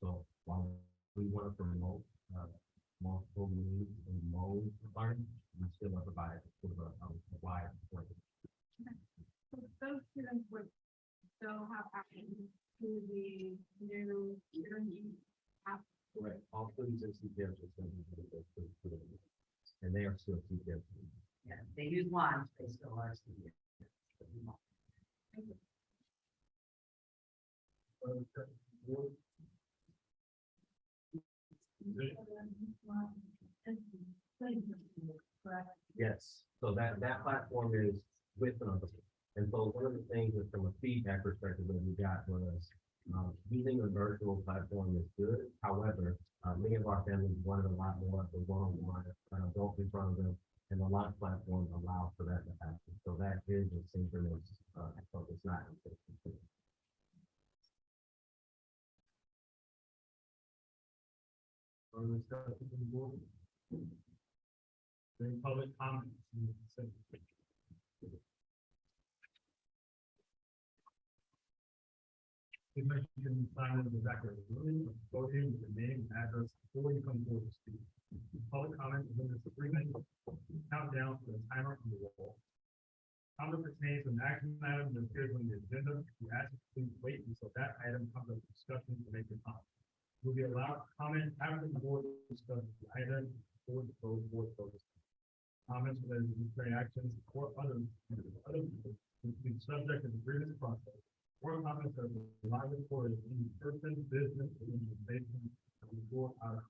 So while we want to promote multiple needs and modes of learning, we still provide sort of a wide range. So those students would still have access to the new learning app. Correct. All students in CPS are still and they are still CPS. Yeah, they use one, they still are students. Yes, so that platform is with us. And so one of the things that from a feedback perspective that we got was using a virtual platform is good. However, many of our families wanted a lot more of the one-on-one, adult in front of them, and the launch platform allows for that to happen. So that is a synchronous, so it's not. Any public comments? You can sign in the back of the room, podium, with the name, and address before you come forward to speak. Public comment is limited to 3 minutes. Countdown for the timer on the wall. Comment pertains to an action item that appears on the agenda. We ask you to please wait until that item comes up for discussion to make your comment. You'll be allowed to comment after the board discusses the item before the board votes. Comments related to disciplinary actions or other will be subject to the grievance process. Or comments are live recorded in person, business, or organization before our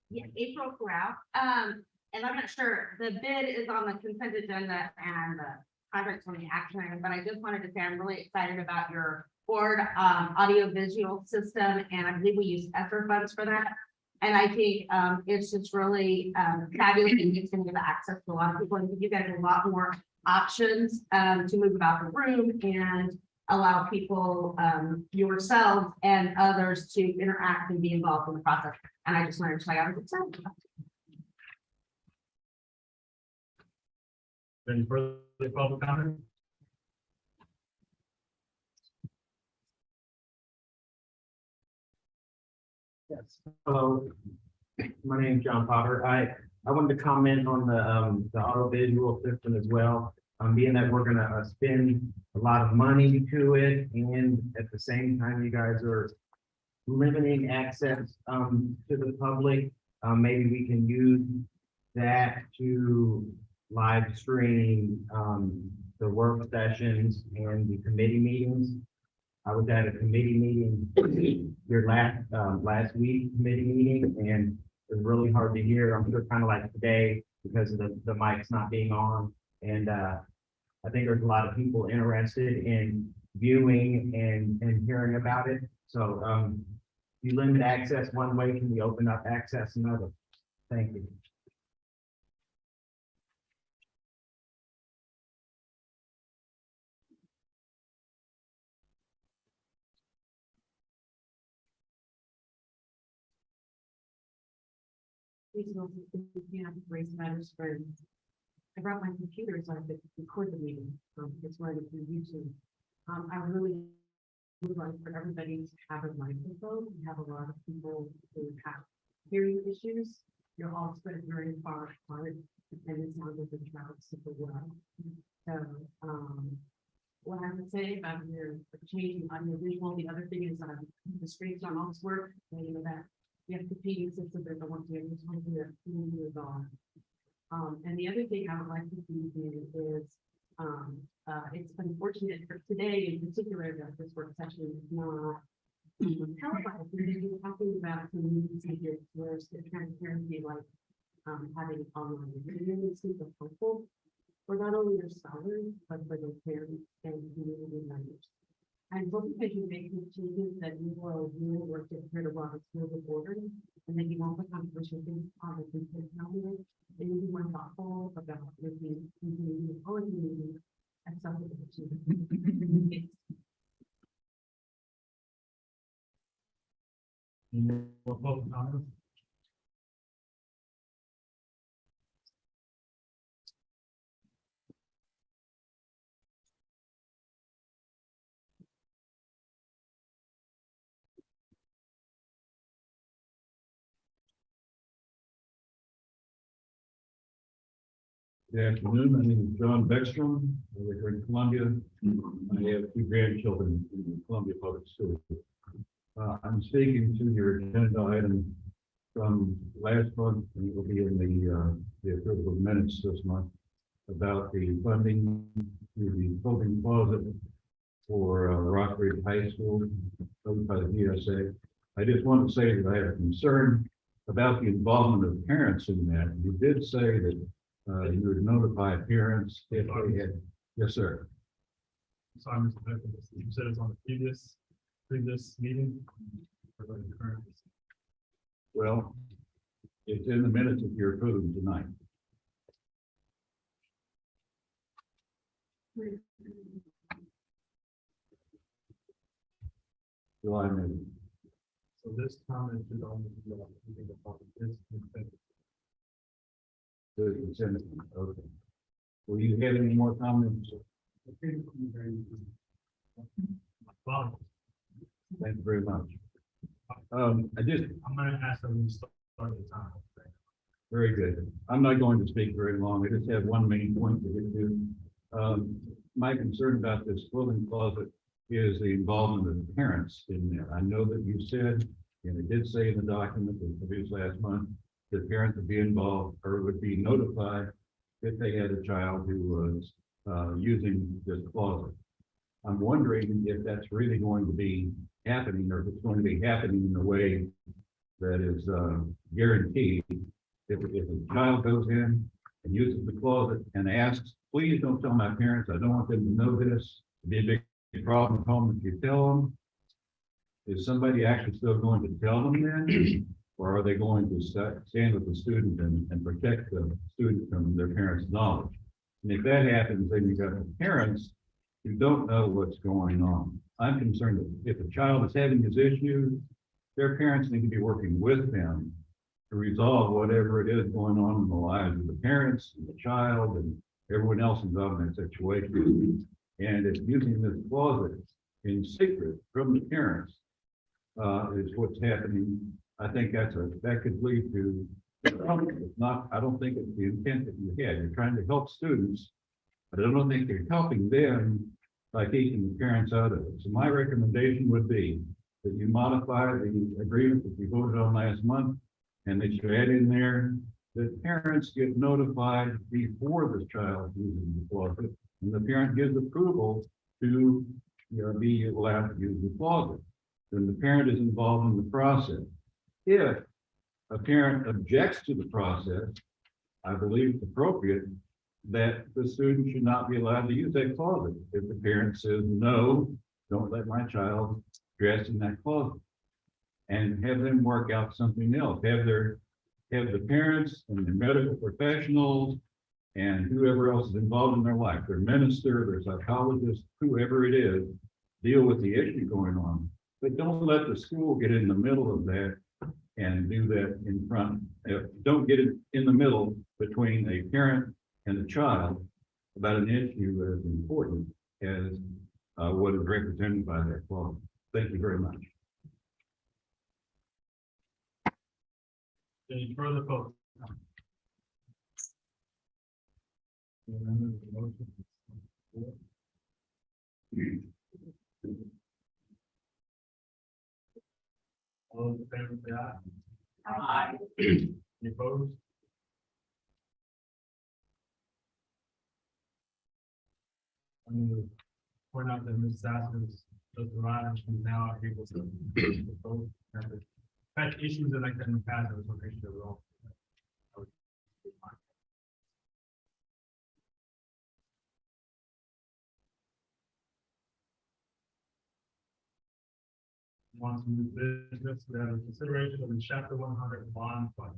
Yeah, April Corral. And I'm not sure, the bid is on the consent agenda and the project's on the action item, but I just wanted to say I'm really excited about your board audio visual system, and I believe we use ESSER funds for that. And I think it's just really fabulous, and it's going to give access to a lot of people, and you guys a lot more options to move about the room and allow people, yourselves and others to interact and be involved in the process. And I just wanted to tell you I was excited about it. Any further public comment? Yes. Hello, my name is John Potter. I wanted to comment on the auto visual system as well. Being that we're gonna spend a lot of money to it, and at the same time, you guys are limiting access to the public. Maybe we can use that to live stream the work sessions and the committee meetings. I was at a committee meeting your last week committee meeting, and it was really hard to hear. I'm sure kind of like today because of the mics not being on. And I think there's a lot of people interested in viewing and hearing about it. So you limit access one way, can we open up access another? Thank you. Raise matters for. I brought my computer so I could record the meeting, so it's running through YouTube. I really would like for everybody to have a microphone. We have a lot of people who have hearing issues. You're all spread very far apart, and it sounds like the travel super well. So, what I would say about your changing audio visual, the other thing is the screens don't always work. You know that you have competing systems that don't want to use one to move on. And the other thing I would like to see here is it's unfortunate for today in particular that this work session is not televised. We're talking about community here where the transparency like having online communities is helpful for not only their scholars, but for their parents and community members. I'm hoping that you make these changes that you will really work to create a lot of skills of ordering, and then you won't become pushing on the content calendar, and you'll be more thoughtful about making community or community accessible to the More public comments? Good afternoon, my name is John Beckstrom, I live here in Columbia. I have two grandchildren in the Columbia Public School. I'm speaking to your agenda item from last month, and it will be in the approval of minutes this month, about the funding to the building closet for Rockridge High School, owned by the DSA. I just want to say that I have a concern about the involvement of parents in that. You did say that you would notify parents if they had. Yes, sir. Sorry, Mr. Beckman, you said it's on the previous meeting. Or the current? Well, it's in the minutes if you're approving tonight. July meeting. So this comment should only be on the public. It's in it. Okay. Will you have any more comments? Well, Thank you very much. I'm gonna ask them to start the time. Very good. I'm not going to speak very long. I just have one main point to get to. My concern about this clothing closet is the involvement of the parents in there. I know that you said, and it did say in the document that was produced last month, that parents would be involved or would be notified if they had a child who was using this closet. I'm wondering if that's really going to be happening, or if it's going to be happening in a way that is guaranteed. If a child goes in and uses the closet and asks, please don't tell my parents, I don't want them to know this, it'd be a big problem at home if you tell them. Is somebody actually still going to tell them then? Or are they going to stand with the student and protect the student from their parents' knowledge? And if that happens, then you've got parents who don't know what's going on. I'm concerned that if a child is having these issues, their parents need to be working with them to resolve whatever it is going on in the lives of the parents and the child and everyone else involved in that situation. And if using this closet in secret from the parents is what's happening, I think that could lead to, it's not, I don't think it's the intent that you had. You're trying to help students, but I don't think you're helping them by keeping the parents out of it. So my recommendation would be that you modify the agreement that we voted on last month, and that you add in there that parents get notified before the child uses the closet, and the parent gives approval to be allowed to use the closet. Then the parent is involved in the process. If a parent objects to the process, I believe it's appropriate that the student should not be allowed to use that closet. If the parent says, no, don't let my child dress in that closet, and have them work out something else. Have the parents and the medical professionals and whoever else is involved in their life, their minister, their psychologist, whoever it is, deal with the issue going on. But don't let the school get in the middle of that and do that in front. Don't get it in the middle between a parent and a child about an issue as important as what is represented by that clause. Thank you very much. Any further votes? All those in favor say aye. Aye. Any opposed? I'm going to point out that Ms. Sass's, the provider, is now able to vote. Had issues like that in the past, I was going to make sure we're all. Want to move business, we have a consideration of the chapter 100 bond fund.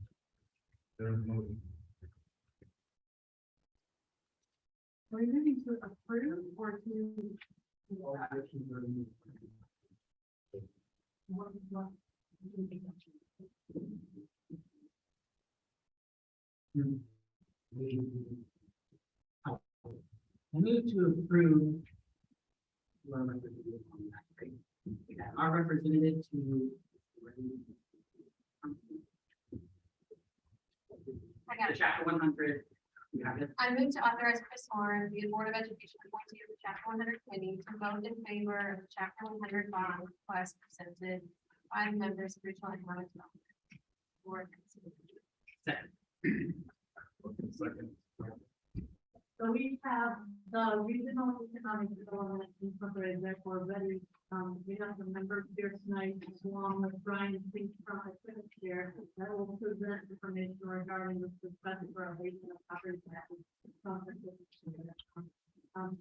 There's a motion. Are you moving to approve or to? What? I move to approve. Our representative to. I got it. Chapter 100 I move to authorize Chris Horn, the Board of Education appointee of the Chapter 100 committee to vote in favor of the Chapter 100 bond request presented by members of regional economic development. Board. Second. So we have the regional economic development incorporated, therefore ready. We have the members here tonight, along with Brian Fink from the Senate chair, that will present information regarding the request for a rate of property taxes. Proposing and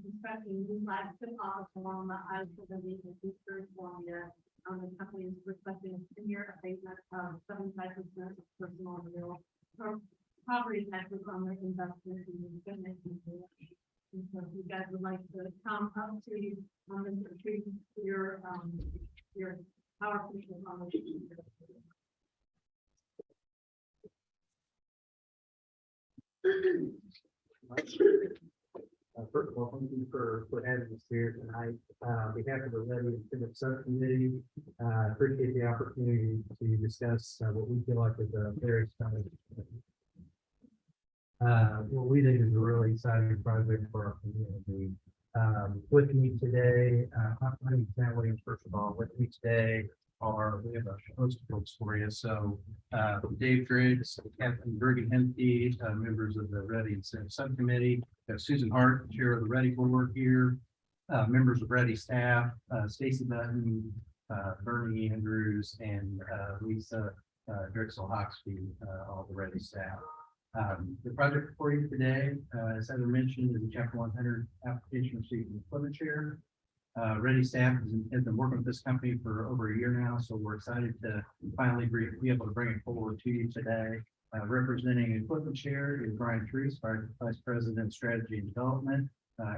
constructing new flagship office along the I-70 in Eastern Columbia. The company is requesting a 10-year abatement of 75% of personal and real property taxes on their investment in the government. And so if you guys would like to come up to you on the tree, your power people on the. First of all, thank you for having us here tonight. On behalf of the Levy and Senate Subcommittee, appreciate the opportunity to discuss what we feel like is a very exciting. What we think is a really exciting project for our community. With me today, my name is Matt Williams. First of all, with me today we have a host of folks for you. So Dave Driggs, Captain Bergen Hempy, members of the Ready and Senate Subcommittee, Susan Hart, chair of the Ready Board here, members of Ready staff, Stacy Button, Bernie Andrews, and Lisa Drexel Hoxby, all the Ready staff. The project for you today, as Heather mentioned, is the Chapter 100 application received from the equipment chair. Ready staff has been working with this company for over a year now, so we're excited to finally be able to bring it forward to you today. Representing equipment chair is Brian Traci, Vice President, Strategy and Development,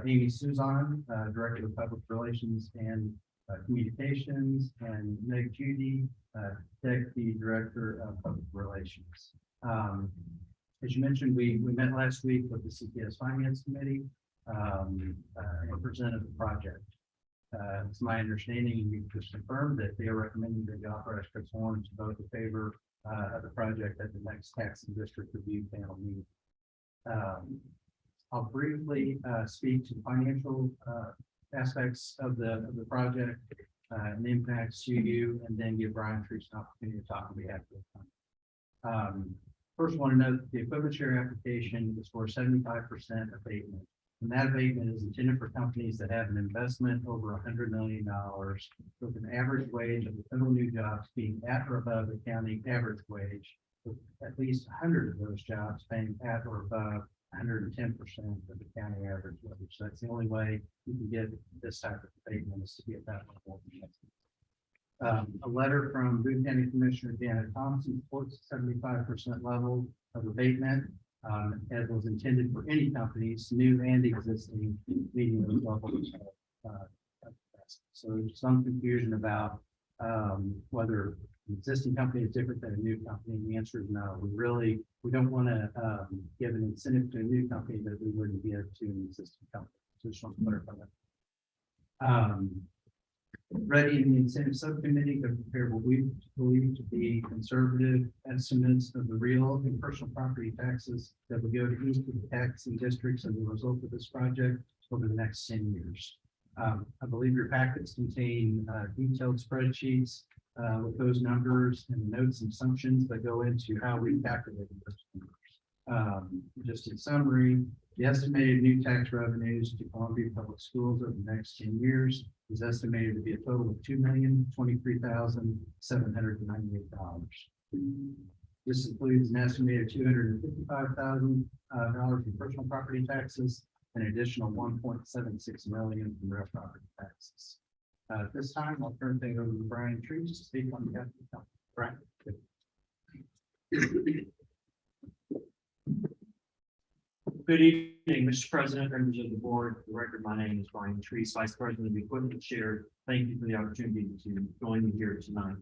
Amy Suzanne, Director of Public Relations and Communications, and Meg Judy, Deputy Director of Public Relations. As you mentioned, we met last week with the CPS Finance Committee and presented the project. It's my understanding, and you just confirmed that they are recommending that you authorize Chris Horn to vote in favor of the project at the next tax and district review panel meeting. I'll briefly speak to the financial aspects of the project and the impacts to you, and then give Brian Traci an opportunity to talk on behalf of the company. First, want to note that the equipment share application is for 75% abatement. And that abatement is intended for companies that have an investment over $100 million with an average wage of the federal new jobs being at or above the county average wage, with at least 100 of those jobs paying at or above 110% of the county average wage. So that's the only way you can get this type of abatement is to get that level of investment. A letter from Boone County Commissioner Janet Thompson supports the 75% level of abatement, as was intended for any companies, new and existing, meeting those levels. So there's some confusion about whether an existing company is different than a new company. The answer is no. We don't want to give an incentive to a new company that we wouldn't give to an existing company. So just want to clarify that. Ready in the incentive subcommittee to prepare what we believe to be conservative estimates of the real and personal property taxes that will go to each of the taxing districts as a result of this project over the next 10 years. I believe your packets contain detailed spreadsheets with those numbers and notes and assumptions that go into how we calculate those numbers. Just in summary, the estimated new tax revenues to Columbia Public Schools over the next 10 years is estimated to be a total of $2,023,798. This includes an estimated $255,000 in personal property taxes, and an additional $1.76 million from real property taxes. At this time, I'll turn things over to Brian Traci to speak on behalf of the company. Brian. Good evening, Mr. President, members of the board. For the record, my name is Brian Traci, Vice President of the Equipment Chair. Thank you for the opportunity to join me here tonight.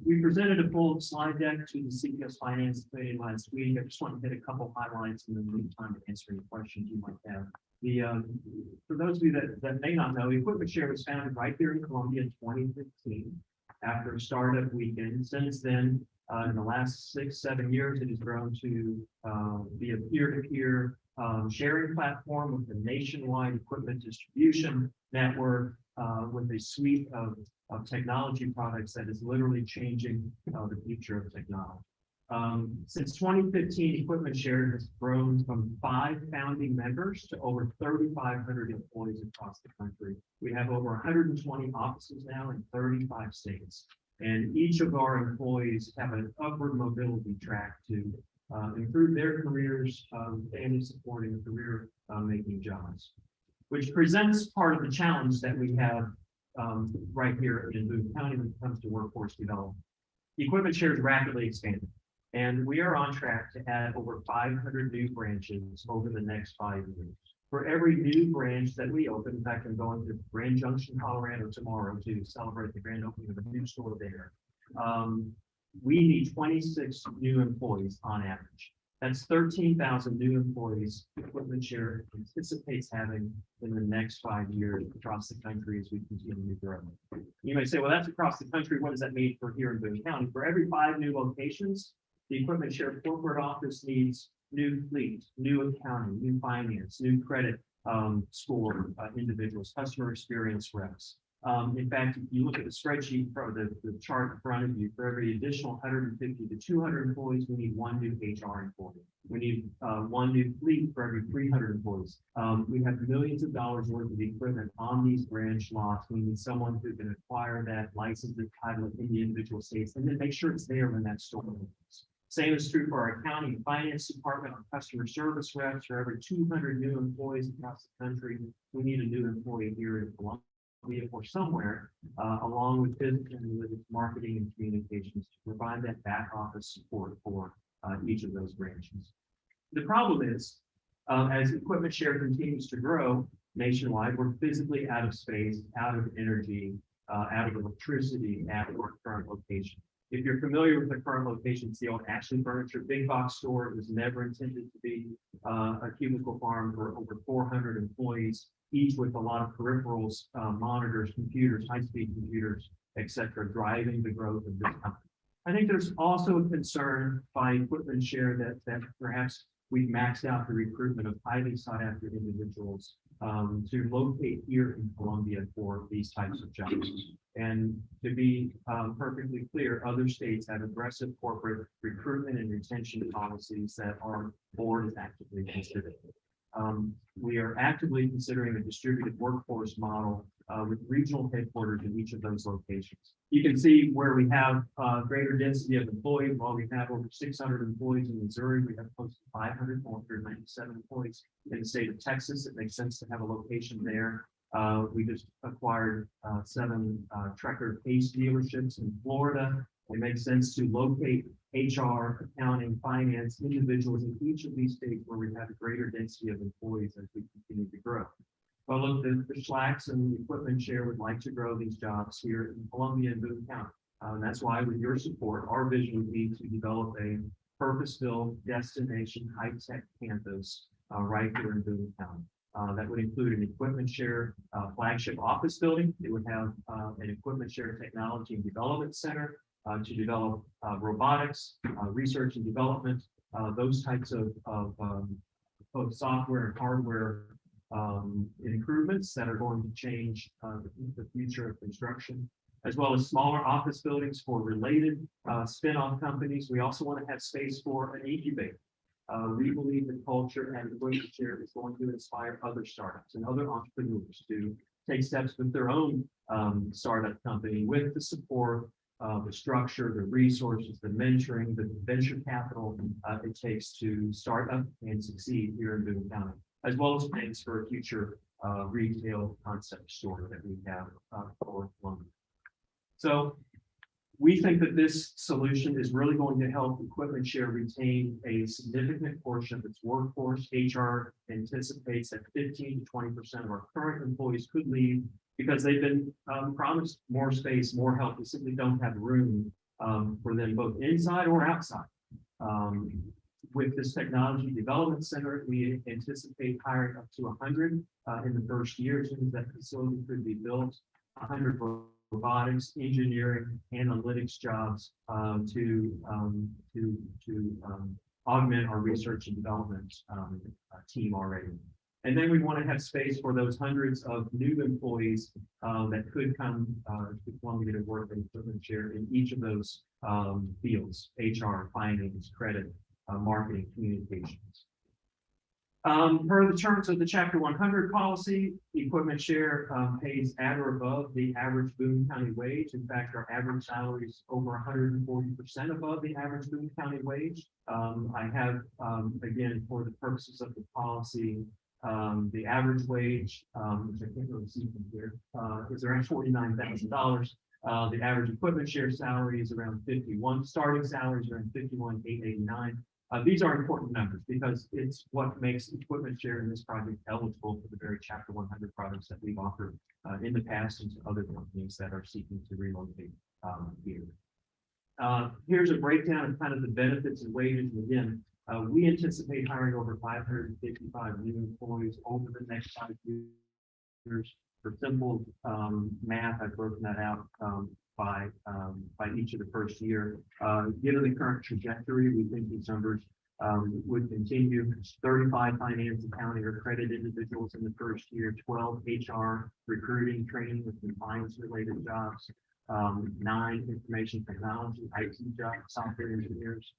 We presented a full slide deck to the CPS Finance Committee last week. I just want to hit a couple highlights and then leave time to answer any questions you might have. For those of you that may not know, Equipment Share was founded right here in Columbia in 2015 after a startup weekend. Since then, In the last 6-7 years, it has grown to be a peer-to-peer sharing platform with a nationwide equipment distribution network with a suite of technology products that is literally changing the future of technology. Since 2015, Equipment Share has grown from 5 founding members to over 3,500 employees across the country. We have over 120 offices now in 35 states. And each of our employees have an upward mobility track to improve their careers, family supporting career making jobs, which presents part of the challenge that we have right here in Boone County when it comes to workforce development. Equipment Share is rapidly expanding, and we are on track to add over 500 new branches over the next 5 years. For every new branch that we open, in fact, I'm going to Grand Junction, Colorado tomorrow to celebrate the grand opening of a new store there. We need 26 new employees on average. That's 13,000 new employees Equipment Share anticipates having in the next 5 years across the country as we continue to grow. You may say, well, that's across the country. What does that mean for here in Boone County? For every 5 new locations, the Equipment Share corporate office needs new fleet, new accounting, new finance, new credit score individuals, customer experience reps. In fact, if you look at the spreadsheet for the chart in front of you, for every additional 150 to 200 employees, we need 1 new HR employee. We need 1 new fleet for every 300 employees. We have millions of dollars worth of equipment on these branch lots. We need someone who can acquire that, license the title in the individual states, and then make sure it's there when that store opens. Same is true for our accounting and finance department, our customer service reps. For every 200 new employees across the country, we need a new employee here in Columbia or somewhere, along with business and with marketing and communications to provide that back office support for each of those branches. The problem is, as Equipment Share continues to grow nationwide, we're physically out of space, out of energy, out of electricity at our current location. If you're familiar with the current location, it's the old Ashley Furniture big box store. It was never intended to be a cubicle farm for over 400 employees, each with a lot of peripherals, monitors, computers, high-speed computers, et cetera, driving the growth of this company. I think there's also a concern by Equipment Share that perhaps we've maxed out the recruitment of highly sought-after individuals to locate here in Columbia for these types of jobs. And to be perfectly clear, other states have aggressive corporate recruitment and retention policies that our board is actively considering. We are actively considering a distributed workforce model with regional headquarters in each of those locations. You can see where we have greater density of employees. While we have over 600 employees in Missouri, we have close to 497 employees in the state of Texas. It makes sense to have a location there. We just acquired 7 Trekker Pace dealerships in Florida. It makes sense to locate HR, accounting, finance individuals in each of these states where we have a greater density of employees as we continue to grow. Well, look, the Schlacks and Equipment Share would like to grow these jobs here in Columbia and Boone County. That's why, with your support, our vision would be to develop a purpose-built destination high-tech campus right here in Boone County. That would include an Equipment Share flagship office building. It would have an Equipment Share technology and development center to develop robotics, research and development, those types of both software and hardware improvements that are going to change the future of construction, as well as smaller office buildings for related spin-off companies. We also want to have space for an incubator. We believe the culture and Equipment Share is going to inspire other startups and other entrepreneurs to take steps with their own startup company with the support, the structure, the resources, the mentoring, the venture capital it takes to start up and succeed here in Boone County, as well as plans for a future retail concept store that we have for Columbia. So we think that this solution is really going to help Equipment Share retain a significant portion of its workforce. HR anticipates that 15 to 20% of our current employees could leave because they've been promised more space, more help. We simply don't have room for them both inside or outside. With this technology development center, we anticipate hiring up to 100 in the first year. As soon as that facility could be built, 100 robotics, engineering, analytics jobs to augment our research and development team already. And then we want to have space for those hundreds of new employees that could come to Columbia to work in equipment share in each of those fields: HR, finance, credit, marketing, communications. Per the terms of the Chapter 100 policy, equipment share pays at or above the average Boone County wage. In fact, our average salary is over 140% above the average Boone County wage. I have, again, for the purposes of the policy, the average wage, which I can't really see from here, is around $49,000. The average equipment share salary is around 51. Starting salary is around 51,889. These are important numbers because it's what makes equipment share in this project eligible for the very Chapter 100 products that we've offered in the past and to other companies that are seeking to relocate here. Here's a breakdown of kind of the benefits and wages. And again, we anticipate hiring over 555 new employees over the next 5 years. For simple math, I've broken that out by each of the first year. Given the current trajectory, we think these numbers would continue. 35 finance, accounting, or credit individuals in the first year, 12 HR, recruiting, training, with compliance-related jobs, 9 information technology, IT jobs, software engineers,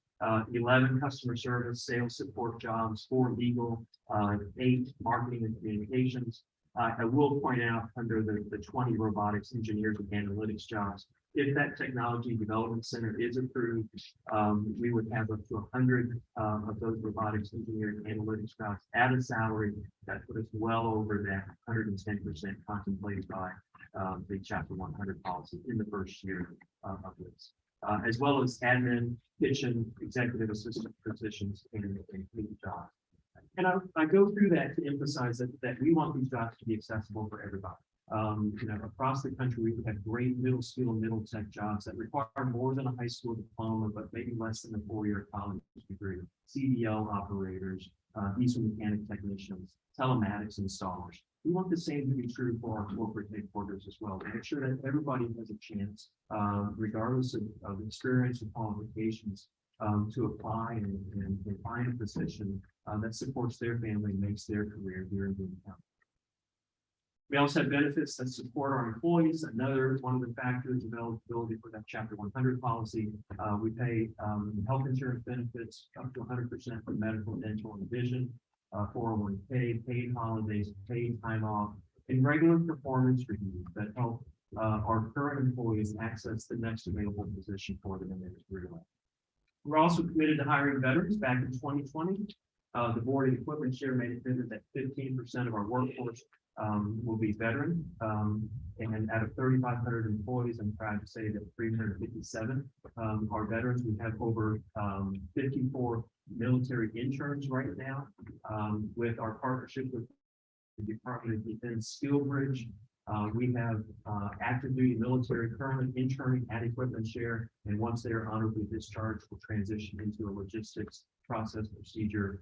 11 customer service, sales support jobs, 4 legal, 8 marketing and communications. I will point out under the 20 robotics engineers and analytics jobs, if that technology development center is approved, we would have up to 100 of those robotics engineering analytics jobs at a salary that put us well over that 110% contemplated by the Chapter 100 policy in the first year of this, as well as admin, kitchen, executive assistant positions, and fleet jobs. And I go through that to emphasize that we want these jobs to be accessible for everybody. Across the country, we have great middle school and middle tech jobs that require more than a high school diploma, but maybe less than a 4-year college degree. CDL operators, diesel mechanic technicians, telematics installers. We want the same to be true for our corporate headquarters as well, to make sure that everybody has a chance, regardless of experience or qualifications, to apply and find a position that supports their family and makes their career here in Boone County. We also have benefits that support our employees. Another one of the factors of eligibility for that Chapter 100 policy, we pay health insurance benefits up to 100% for medical, dental, and vision, 401k, paid holidays, paid time off, and regular performance reviews that help our current employees access the next available position for them in their career life. We're also committed to hiring veterans. Back in 2020, the board and equipment share made it clear that 15% of our workforce will be veteran. And out of 3,500 employees, I'm proud to say that 357 are veterans. We have over 54 military interns right now with our partnership with the Department of Defense Skill Bridge. We have active duty military currently interning at equipment share, and once they are honorably discharged, will transition into a logistics process procedure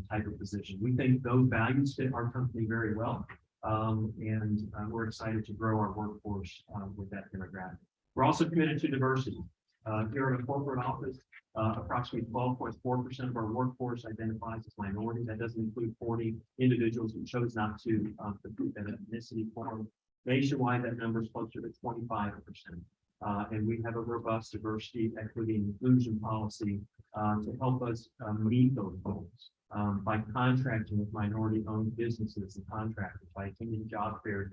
type of position. We think those values fit our company very well, and we're excited to grow our workforce with that demographic. We're also committed to diversity. Here in a corporate office, approximately 12.4% of our workforce identifies as minority. That doesn't include 40 individuals who chose not to complete that ethnicity form. Nationwide, that number is closer to 25%. And we have a robust diversity, equity, and inclusion policy to help us meet those goals by contracting with minority-owned businesses and contractors, by attending job fairs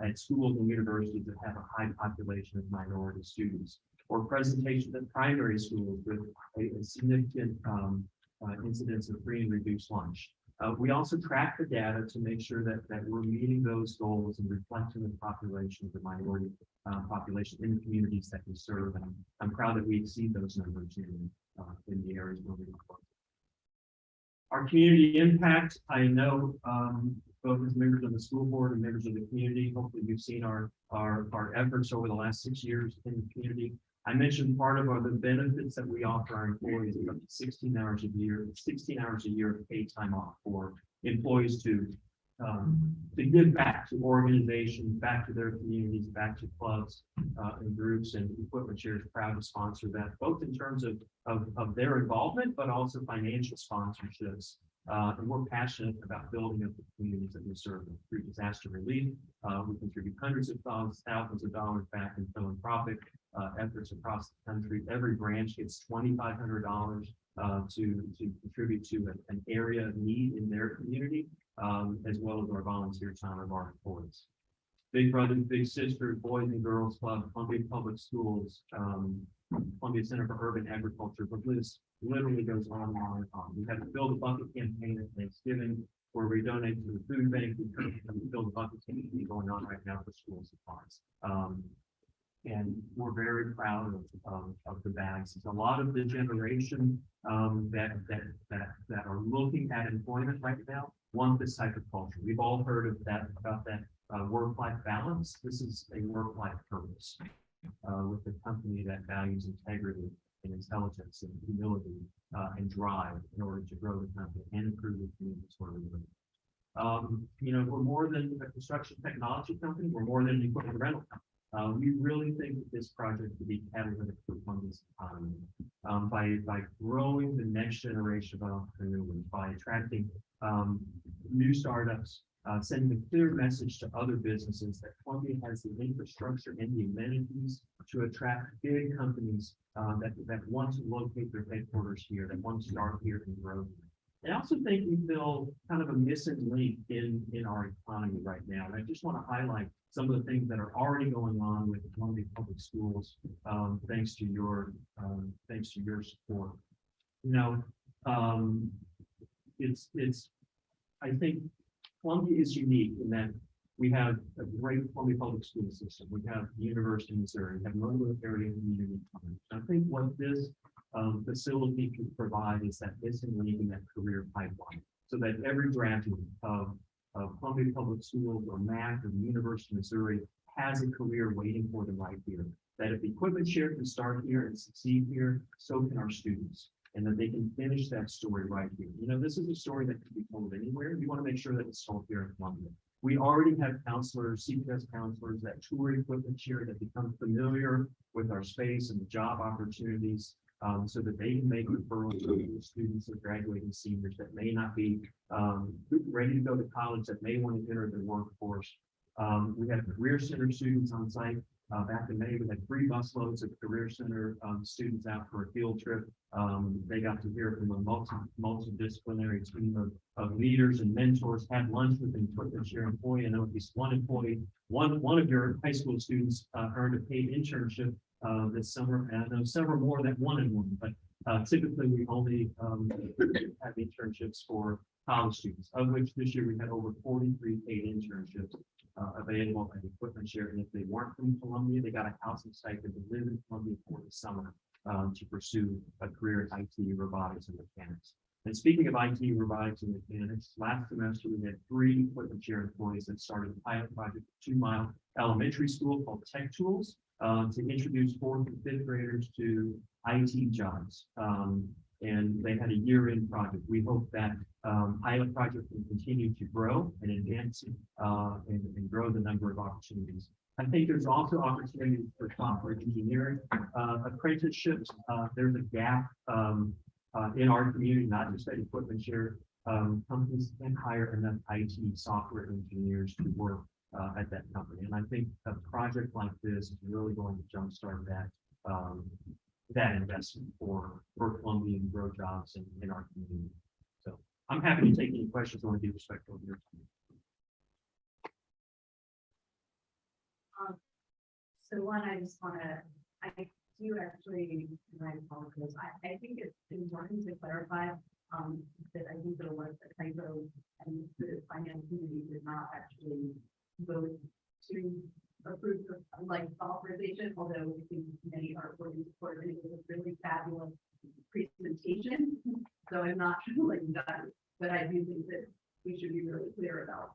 at schools and universities that have a high population of minority students, or presentations at primary schools with a significant incidence of free and reduced lunch. We also track the data to make sure that we're meeting those goals and reflecting the population of the minority population in the communities that we serve. And I'm proud that we exceed those numbers in the areas where we work. Our community impact, I know both as members of the school board and members of the community, hopefully you've seen our efforts over the last 6 years in the community. I mentioned part of the benefits that we offer our employees is up to 16 hours a year of paid time off for employees to to give back to organizations, back to their communities, back to clubs, and groups, and Equipment Share is proud to sponsor that, both in terms of their involvement, but also financial sponsorships. And we're passionate about building up the communities that we serve through disaster relief. We contribute hundreds of thousands of dollars back in philanthropic efforts across the country. Every branch gets $2,500 to contribute to an area of need in their community, as well as our volunteer time of our employees. Big Brothers, Big Sisters, Boys and Girls Club, Columbia Public Schools, Columbia Center for Urban Agriculture, but this literally goes on and on and on. We have the Build a Bucket campaign at Thanksgiving, where we donate to the food bank. We Build a Bucket campaign going on right now for school supplies. And we're very proud of the bags. It's a lot of the generation that are looking at employment right now want this type of culture. We've all heard of that, about that work-life balance. This is a work-life purpose with a company that values integrity and intelligence and humility and drive in order to grow the company and improve the communities where we live. You know, we're more than a construction technology company. We're more than an equipment rental company. We really think that this project could be catalytic for Columbia's economy by growing the next generation of entrepreneurs, by attracting new startups, sending a clear message to other businesses that Columbia has the infrastructure and the amenities to attract big companies that want to locate their headquarters here, that want to start here and grow. I also think we feel kind of a missing link in our economy right now. And I just want to highlight some of the things that are already going on with the Columbia Public Schools, thanks to your support. You know, I think Columbia is unique in that we have a great Columbia Public School system. We have the University of Missouri, we have military community college. I think what this facility can provide is that missing link in that career pipeline, so that every graduate of Columbia Public Schools or MAC or the University of Missouri has a career waiting for them right here. That if Equipment Share can start here and succeed here, so can our students, and that they can finish that story right here. You know, this is a story that can be told anywhere. You want to make sure that it's told here in Columbia. We already have counselors, CPS counselors that tour Equipment Share, that become familiar with our space and the job opportunities, so that they can make referrals to the students and graduating seniors that may not be ready to go to college, that may want to enter the workforce. We have Career Center students on site. Back in May, we had 3 busloads of Career Center students out for a field trip. They got to hear from a multidisciplinary team of leaders and mentors, had lunch with an Equipment Share employee. I know at least one employee, one of your high school students earned a paid internship this summer, and I know several more that wanted one, but typically we only have internships for college students, of which this year we had over 43 paid internships available at Equipment Share. And if they weren't from Columbia, they got a housing stipend to live in Columbia for the summer to pursue a career in IT, robotics, and mechanics. And speaking of IT, robotics, and mechanics, last semester we had 3 Equipment Share employees that started a pilot project at 2 Mile Elementary School called Tech Tools to introduce 4th and 5th graders to IT jobs. And they had a year-end project. We hope that pilot project can continue to grow and advance and grow the number of opportunities. I think there's also opportunities for software engineering apprenticeships. There's a gap in our community, not just at Equipment Share. Companies can hire enough IT software engineers to work at that company. And I think a project like this is really going to jumpstart that investment for Columbia and grow jobs in our community. So I'm happy to take any questions. I want to be respectful of your time. So one, I just want to, I do actually, and I apologize, I think it's important to clarify that I think there was a typo and the finance committee did not actually vote to approve of like authorization, although I think many are voting for it. It was a really fabulous presentation. So I'm not like done, but I do think that we should be really clear about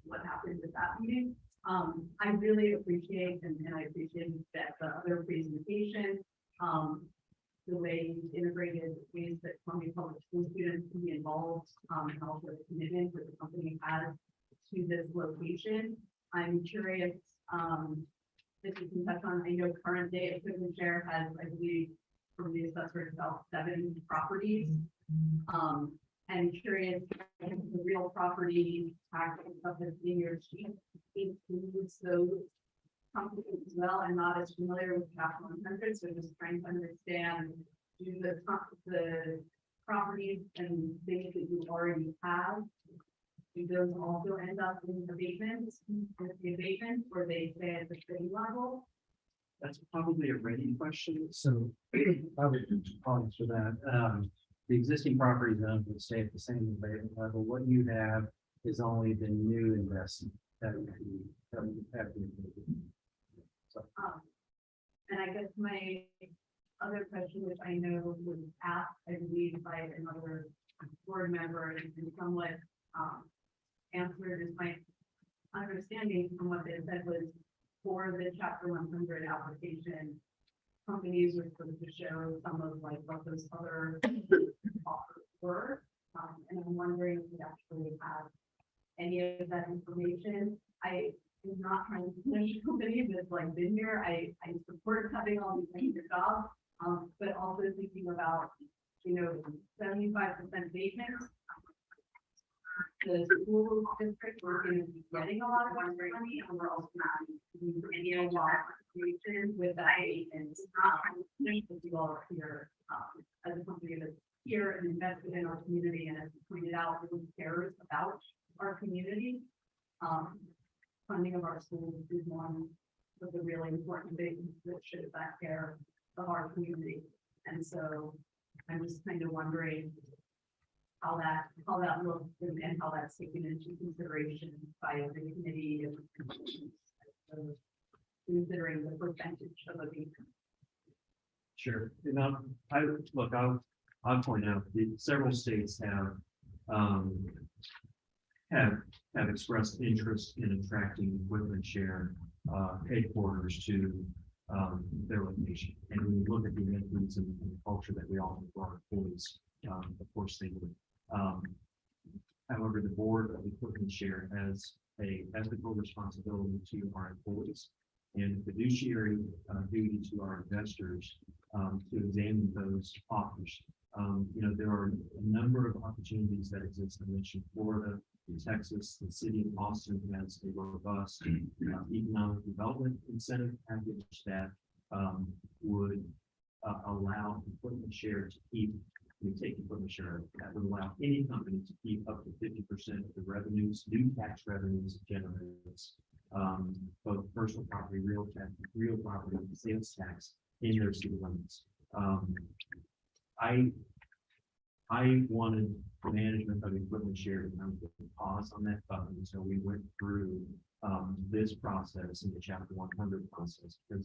what happened at that meeting. I really appreciate, and I appreciate that the other presentation, the way you integrated ways that Columbia Public School students can be involved, and also the commitment that the company has to this location. I'm curious, if you can touch on, I know current day equipment share has, I believe, from the assessor itself, 7 properties. I'm curious, if the real property tax and stuff that's in your sheet includes those companies as well. I'm not as familiar with Chapter 100, so just trying to understand, do the properties and things that you already have, do those also end up in abatements, with the abatement, or they stay at the city level? That's probably a ready question, so I would answer that. The existing property zone would stay at the same level. What you have is only the new investment that would have been. So, And I guess my other question, which I know was asked, I believe, by another board member, and somewhat answered, is my understanding from what they said was, for the Chapter 100 application, companies were supposed to show some of like what those other offers were. And I'm wondering if we actually have any of that information. I am not trying to punish companies that's like been here. I support having all these extra jobs, but also thinking about, 75% vacant. The school district, we're going to be getting a lot of money, and we're also not doing any of our situations with that. And it's not, that you all are here, as a company that's here and invested in our community, and as you pointed out, really cares about our community. Funding of our schools is one of the really important things that should affect care of our community. And so I'm just kind of wondering how that looks and how that's taken into consideration by the committee and considering the percentage of a beacon. sure. I'll point out that several states have expressed interest in attracting equipment share headquarters to their location. And when you look at the influence and culture that we offer for our employees, of course they would. However, the board of equipment share has a ethical responsibility to our employees and fiduciary duty to our investors to examine those offers. There are a number of opportunities that exist. I mentioned Florida, Texas. The city of Austin has a robust economic development incentive package that would allow equipment share to keep. We take equipment share that would allow any company to keep up to 50% of the revenues, new tax revenues generates, both personal property, real property, and sales tax in their city limits. I wanted management of equipment share to come to a pause on that button, so we went through this process in the Chapter 100 process, because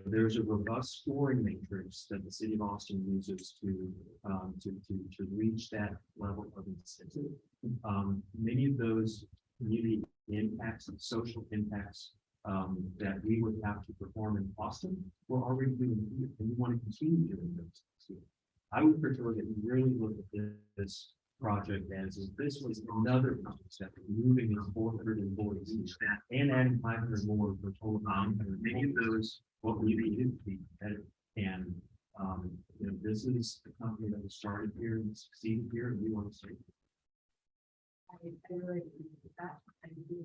there's a robust scoring matrix that the city of Austin uses to reach that level of incentive. Many of those community impacts and social impacts that we would have to perform in Austin were already doing here, and we want to continue doing those things here. I would prefer that we really look at this project as if this was another step, moving these 400 employees and adding 500 more for a total of 900. Many of those what we needed to be competitive. And this is the company that was started here and succeeded here, and we want to stay. I really appreciate that. I do.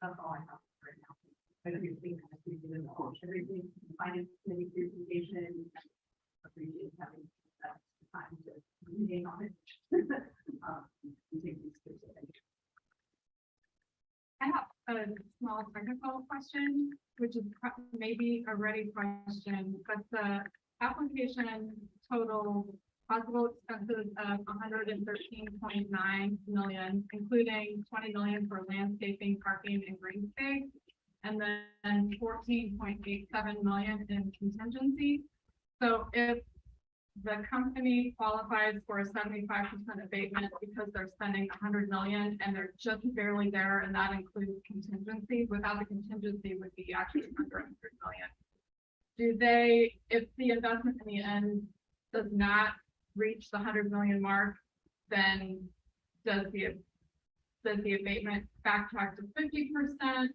That's all I have right now. I don't think I see you in the course, everything, finance committee presentation. Appreciate having that time to read on it. Take these things. I have a small technical question, which is maybe a ready question, but the application total possible expenses of 113.9 million, including 20 million for landscaping, parking, and green space, and then 14.87 million in contingency. So if the company qualifies for a 75% abatement because they're spending 100 million and they're just barely there, and that includes contingency, without the contingency would be actually under 100 million. Do they, if the investment in the end does not reach the 100 million mark, then does the does the abatement backtrack to 50%?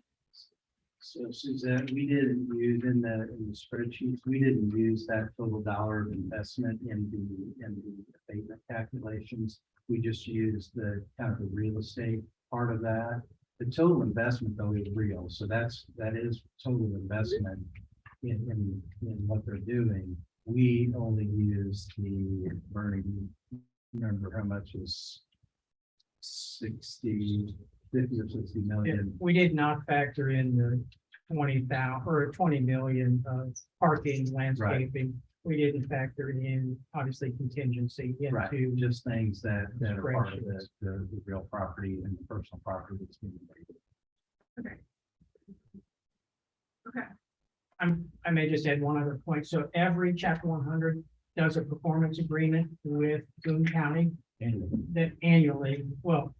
So Suzanne, we didn't use in the spreadsheets, we didn't use that total dollar of investment in the abatement calculations. We just used the kind of the real estate part of that. The total investment though is real, so that is total investment in what they're doing. We only use the burning, remember how much is 50 or 60 million. We did not factor in the 20,000 or 20 million of parking, landscaping. We didn't factor in, obviously, contingency Right, into. just things that are part of the real property and the personal property that's being abated. Okay, I may just add one other point. So every chapter 100 does a performance agreement with Boone County that annually, well,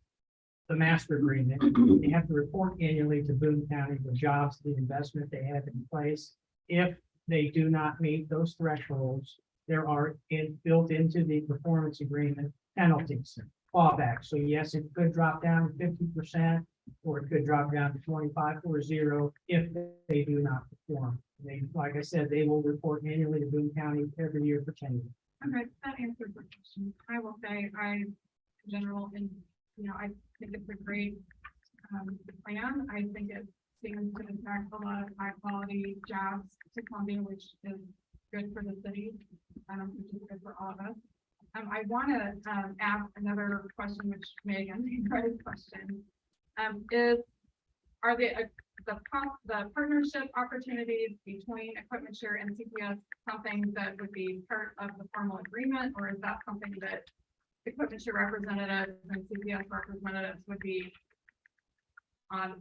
the master agreement, they have to report annually to Boone County the jobs, the investment they have in place. If they do not meet those thresholds, there are built into the performance agreement penalties, clawback. So yes, it could drop down to 50%, or it could drop down to 25 or 0 if they do not perform. They, like I said, they will report annually to Boone County every year for 10 years. okay, that answers the question. I will say, in general, and, I think it's a great, plan. I think it seems to attract a lot of high quality jobs to Columbia, which is good for the city, which is good for all of us. I want to, ask another question, which Megan, great question, are the partnership opportunities between Equipment Share and CPS something that would be part of the formal agreement, or is that something that Equipment Share representatives and CPS representatives would be on,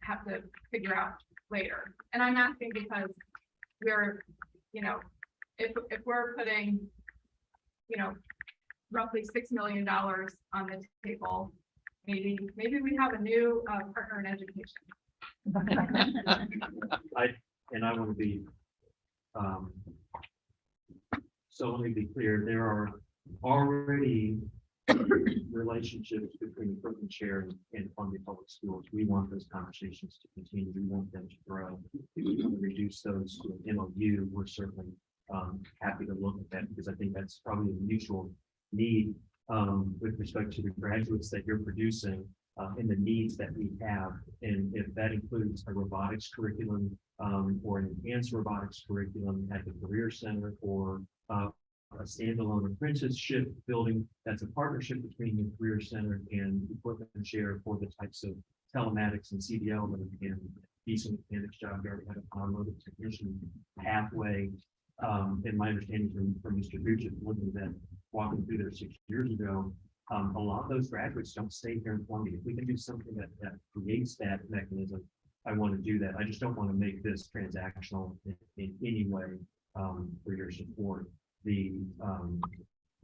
have to figure out later? And I'm asking because we're, if we're putting, roughly $6 million on the table, maybe we have a new partner in education. I want to be, so let me be clear, there are already relationships between Equipment Share and Columbia Public Schools. We want those conversations to continue. We want them to grow. If we want to reduce those to an MOU, we're certainly happy to look at that, because I think that's probably a mutual need with respect to the graduates that you're producing and the needs that we have. And if that includes a robotics curriculum or an enhanced robotics curriculum at the Career Center, or a standalone apprenticeship building that's a partnership between the Career Center and Equipment Share for the types of telematics and CDL that again, decent mechanics job, we already had a automotive technician pathway. And my understanding from Mr. Duchin, looking at walking through there 6 years ago, a lot of those graduates don't stay here in Columbia. If we can do something that creates that mechanism, I want to do that. I just don't want to make this transactional in any way for your support.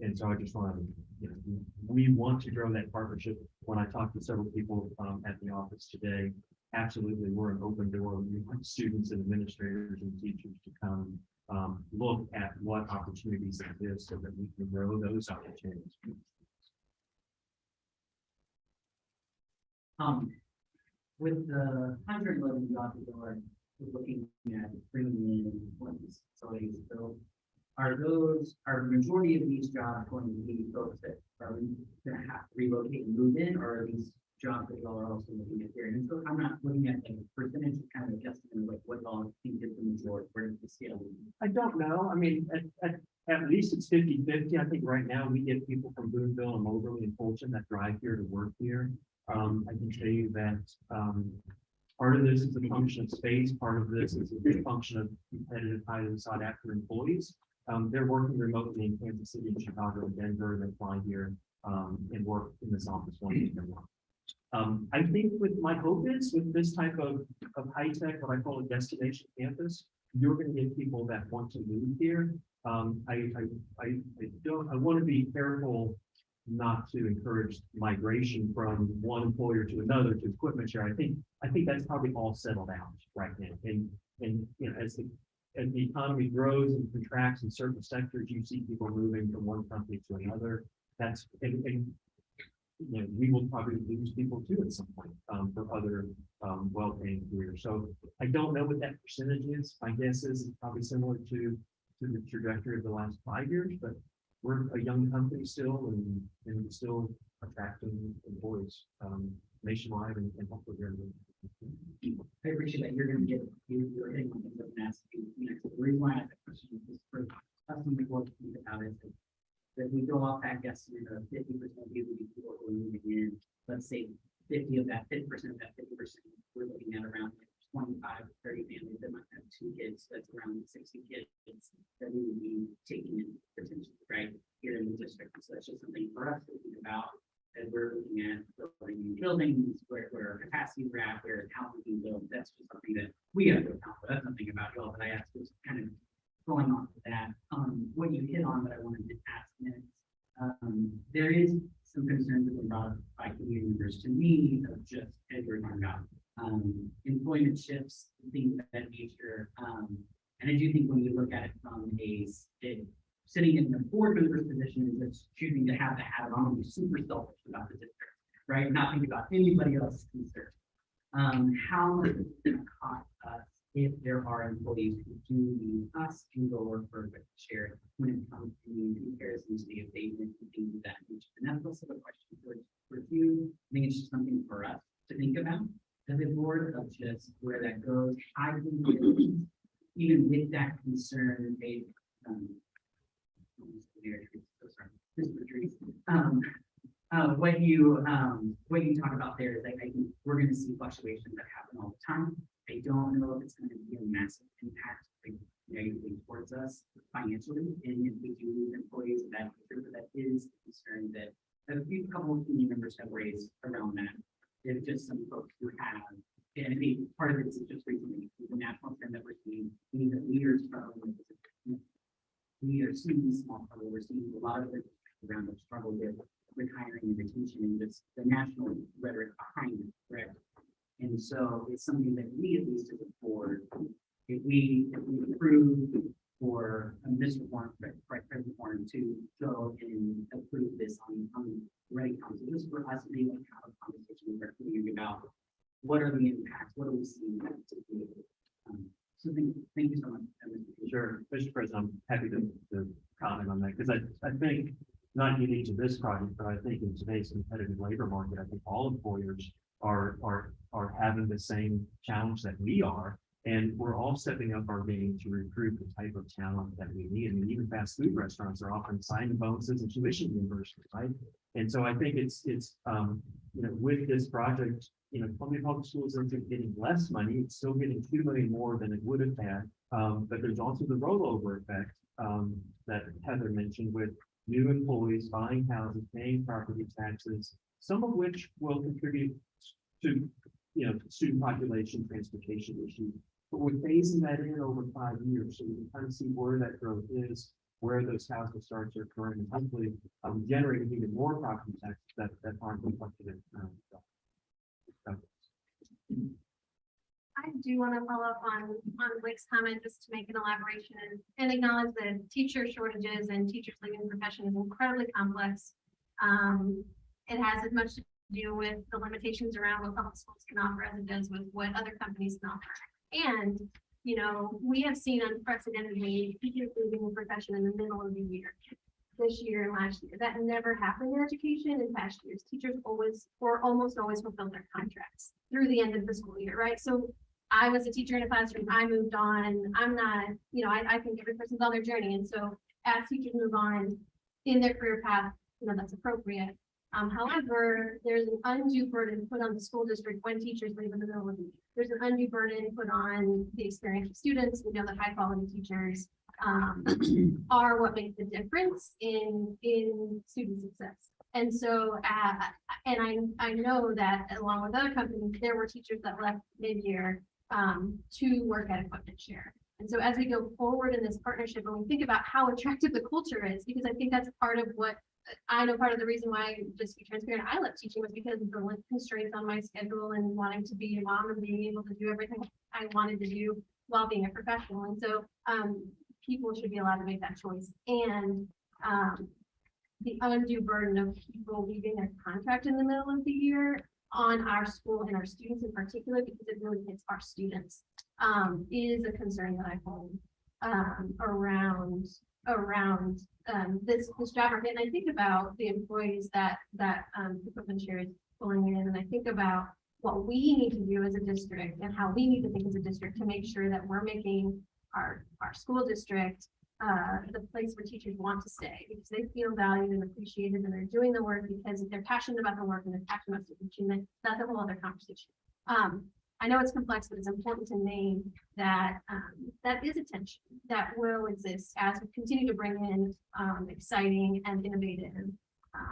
And so I just want to, we want to grow that partnership. When I talk to several people at the office today, absolutely, we're an open door. We want students and administrators and teachers to come look at what opportunities exist so that we can grow those opportunities. With the 100 million out the door, we're looking at bringing in when these facilities built. Are the majority of these jobs going to be folks that are going to have to relocate and move in, or are these jobs that y'all are also looking at here? And so I'm not looking at the percentage, kind of adjusting like what y'all think is the majority, where does the scale? I don't know. I mean, at least it's 50-50. I think right now we get people from Boonville and Moberly and Fulton that drive here to work here. I can tell you that part of this is a function of space. Part of this is a function of competitive, highly sought after employees. They're working remotely in Kansas City, and Chicago, and Denver, and they fly here and work in this office once a month. I think my hope is with this type of high tech, what I call a destination campus, you're going to get people that want to move here. I want to be careful not to encourage migration from one employer to another to Equipment Share. I think that's probably all settled out right now. And as the economy grows and contracts in certain sectors, you see people moving from one company to another. And we will probably lose people too at some point, for other, well-paying careers. So I don't know what that percentage is. My guess is it's probably similar to the trajectory of the last 5 years, but we're a young company still and still attracting employees, nationwide and hopefully here. I appreciate that you're gonna get, you're hitting on things that I'm asking you next. The reason why I asked that question is for us to think about it, that we go off that guesstimate of 50% of people who are moving in, let's say 50% of that 50%, we're looking at around 25 to 30 families that might have 2 kids, that's around 60 kids that we would be taking in potentially, right, here in the district. So that's just something for us to think about as we're looking at building new buildings, where our capacities are at, where housing being built. That's just something that we have to account for. That's nothing about y'all, but I asked was kind of going on to that. What you hit on that I wanted to ask next, there is some concerns that were brought up by community members to me of just as we're talking about employment shifts, things of that nature. And I do think when you look at it from sitting in the board member's position and just choosing to have the hat on and be super selfish about the district, right? Not think about anybody else's concerns. How much is it going to cost us if there are employees who do need us to go work for a share when it comes to comparison to the abatement and things of that nature? And that's also a question for you. I think it's just something for us to think about as a board of just where that goes. I think even with that concern, what you talk about there is I think we're going to see fluctuations that happen all the time. I don't know if it's going to be a massive impact negatively towards us financially, and if we do lose employees, that is a concern that a couple of community members have raised around that. There's just some folks who have, and I think part of it is just recently the national trend that we're seeing. That leaders struggle with. We are seeing small trouble. We're seeing a lot of it around the struggle with hiring and retention and just the national rhetoric behind it, correct? And so it's something that we at least as a board, if we approve for this reform, reform to go and approve this on ready council, just for us to be able to have a conversation with our community about what are the impacts, what are we seeing. So thank you so much. Sure, Mr. President, I'm happy to comment on that because I think not unique to this project, but I think in today's competitive labor market, I think all employers are having the same challenge that we are, and we're all stepping up our game to recruit the type of talent that we need. And even fast food restaurants are offering signing bonuses and tuition reimbursement, right? And so I think it's with this project, Columbia Public Schools isn't getting less money; it's still getting $2 million more than it would have had. But there's also the rollover effect that Heather mentioned with new employees buying houses, paying property taxes, some of which will contribute to student population transportation issues. But we're phasing that in over 5 years, so we can kind of see where that growth is, where those housing starts are occurring, and hopefully generating even more property taxes that aren't reflected in. I do want to follow up on Blake's comment just to make an elaboration and acknowledge that teacher shortages and teachers leaving the profession is incredibly complex. It has as much to do with the limitations around what public schools can offer as it does with what other companies can offer. And, we have seen unprecedentedly teachers leaving the profession in the middle of the year. This year and last year. That never happened in education in past years. Teachers always or almost always fulfilled their contracts through the end of the school year, right? So I was a teacher in a classroom, I moved on. I'm not, I think every person's on their journey. And so as teachers move on in their career path, that's appropriate. However, there's an undue burden put on the school district when teachers leave in the middle of the year. There's an undue burden put on the experience of students. We know that high quality teachers are what makes the difference in student success. And so, and I know that along with other companies, there were teachers that left mid-year to work at equipment share. And so as we go forward in this partnership, and we think about how attractive the culture is, because I think that's part of what I know part of the reason why, just to be transparent, I left teaching was because of the constraints on my schedule and wanting to be a mom and being able to do everything I wanted to do while being a professional. And so people should be allowed to make that choice. And the undue burden of people leaving their contract in the middle of the year on our school and our students in particular, because it really hits our students, is a concern that I hold around this job market. And I think about the employees that equipment share is pulling in, and I think about what we need to do as a district and how we need to think as a district to make sure that we're making our school district the place where teachers want to stay, because they feel valued and appreciated, and they're doing the work because they're passionate about the work and they're passionate about teaching. That's a whole other conversation. I know it's complex, but it's important to name that that is a tension that will exist as we continue to bring in exciting and innovative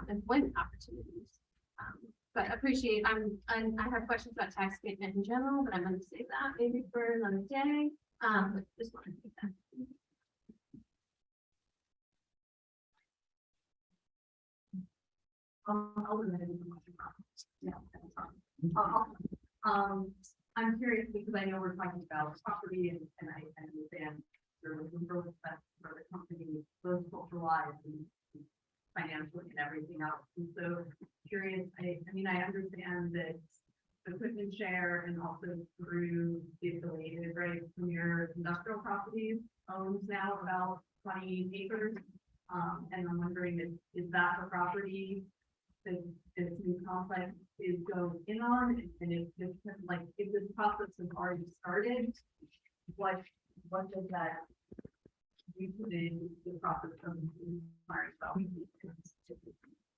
employment opportunities. But appreciate, I have questions about tax abatement in general, but I'm going to save that maybe for another day. But just wanted to keep that. I'm curious because I know we're talking about property and I understand there was some growth for the company, both cultural-wise and financially and everything else. And so curious, I mean, I understand that equipment share and also through the affiliated, right, Premier Industrial Properties owns now about 20 acres. And I'm wondering, is that a property that this new complex is going in on? And if this, like, if this process has already started, what does that do to the process of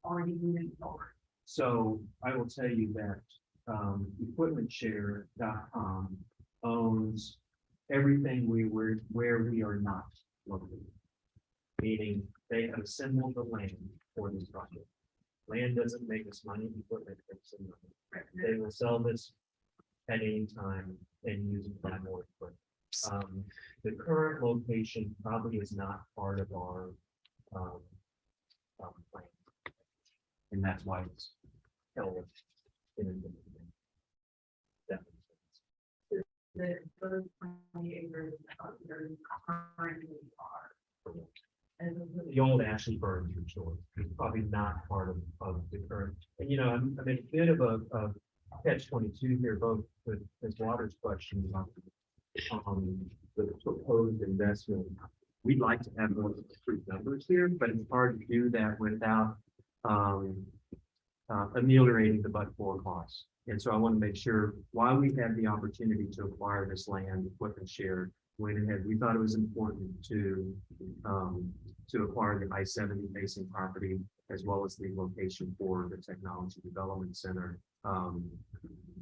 already moving forward? So I will tell you that equipmentshare.com owns everything where we are not located. Meaning they have assembled the land for this project. Land doesn't make us money, equipment makes them money. They will sell this at any time and use it for more equipment. The current location probably is not part of our plan. And that's why it's held in a different way. That makes sense. Those 20 acres currently are. The old Ashley Burns resort is probably not part of the current, and you know, I'm a bit of a catch-22 here, both with Ms. Waters' question about the proposed investment. We'd like to have more discrete numbers here, but it's hard to do that without ameliorating the but-for costs. And so I want to make sure while we have the opportunity to acquire this land, equipment share, went ahead. We thought it was important to acquire the I-70 facing property as well as the location for the Technology Development Center.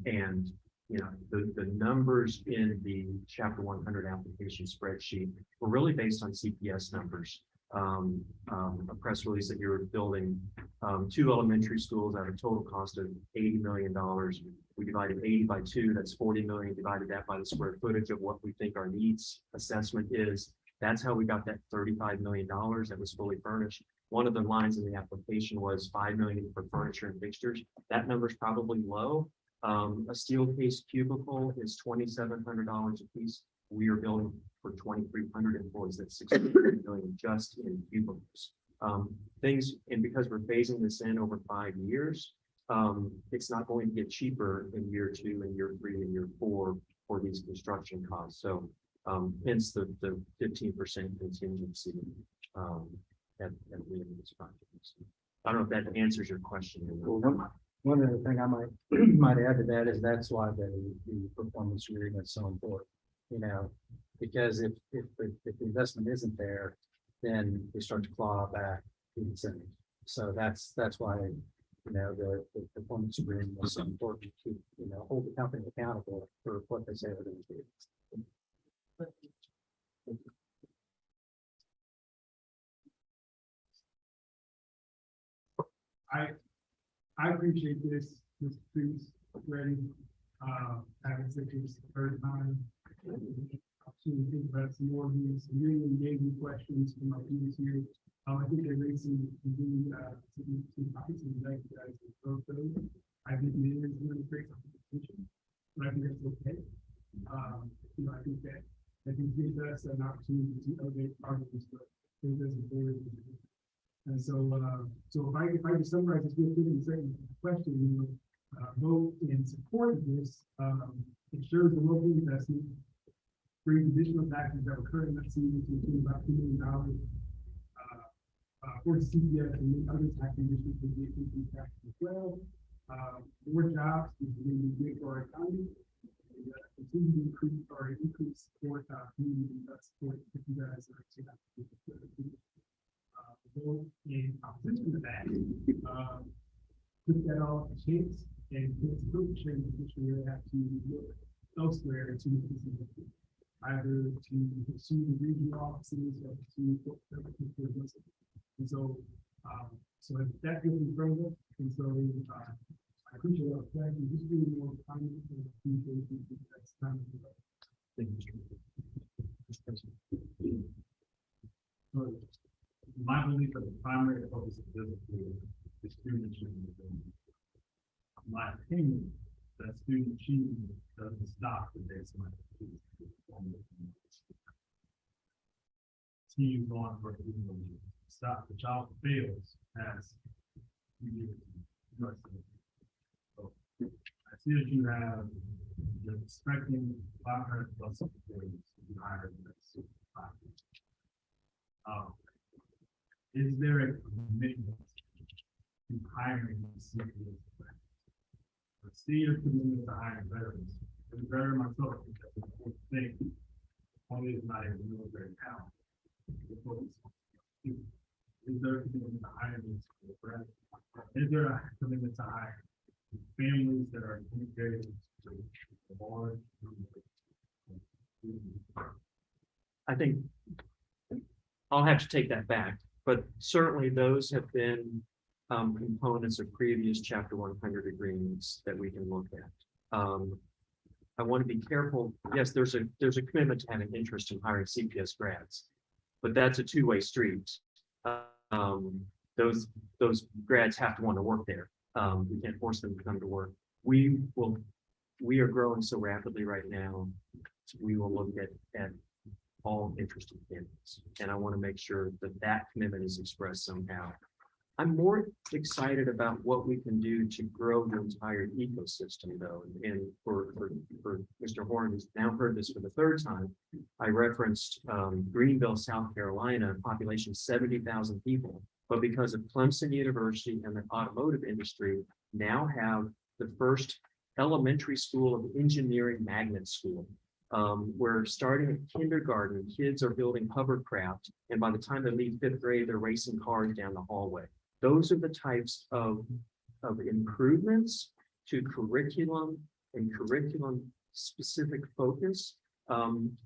And you know, the numbers in the Chapter 100 application spreadsheet were really based on CPS numbers. A press release that you're building 2 elementary schools at a total cost of $80 million. We divided 80 by 2, that's 40 million, divided that by the square footage of what we think our needs assessment is. That's how we got that $35 million that was fully furnished. One of the lines in the application was $5 million for furniture and fixtures. That number is probably low. A steel case cubicle is $2,700 a piece. We are building for 2,300 employees. That's $600 million just in cubicles. Things, and because we're phasing this in over 5 years, it's not going to get cheaper in year 2 and year 3 and year 4 for these construction costs. So hence the 15% contingency at the end of this project. I don't know if that answers your question. Well, one other thing I might add to that is that's why the performance agreement is so important. You know, because if the investment isn't there, then we start to claw back the incentive. So that's why, you know, the performance agreement is so important to, you know, hold the company accountable for what they say they're going to do. I appreciate this piece ready. Having said this the first time. To think about some more of these really engaging questions from our previous year. I think they're raising really topics and that you guys can go through. I think it is really great competition, but I think that's okay. You know, I think gives us an opportunity to elevate our business, gives us a board. And so, if I just summarize this real quick and say question, vote in support of this, ensures the local investment, brings additional taxes that were currently not seen to include about $2 million. For CPS and many other taxing districts will get increased taxes as well. More jobs is going to be great for our economy. And, continue to increase support, community support if you guys are vote in opposition to that. Put that all in chance and it's a group change position we have to look elsewhere to make this happen. Either to pursue the regional offices or to and so, that gives me further, and so, I appreciate that, thank you, just really more time and appreciation, that's time. Thank you, Mr. President. So, my belief that the primary focus of this is student achievement. My opinion, that student achievement doesn't stop the day somebody continue on for stop the child fails as you do. So I see that you have, you're expecting 500 plus employees to be hired in this. Is there a commitment to hiring CPS? The senior commitment to hiring veterans, and veteran myself, that's an important thing. Only is not a military talent. Is there a commitment to hiring? Is there a commitment to hire families that are integrated to the board? I think I'll have to take that back, but certainly those have been components of previous Chapter 100 agreements that we can look at. I want to be careful. Yes, there's a commitment to have an interest in hiring CPS grads, but that's a two-way street. Those grads have to want to work there. We can't force them to come to work. We are growing so rapidly right now. We will look at all interested candidates, and I want to make sure that commitment is expressed somehow. I'm more excited about what we can do to grow the entire ecosystem, though. And for Mr. Horn, who's now heard this for the third time, I referenced Greenville, South Carolina, population 70,000 people, but because of Clemson University and the automotive industry, now have the first elementary school of engineering magnet school. Where starting at kindergarten, kids are building hovercraft, and by the time they leave 5th grade, they're racing cars down the hallway. Those are the types of improvements to curriculum and curriculum specific focus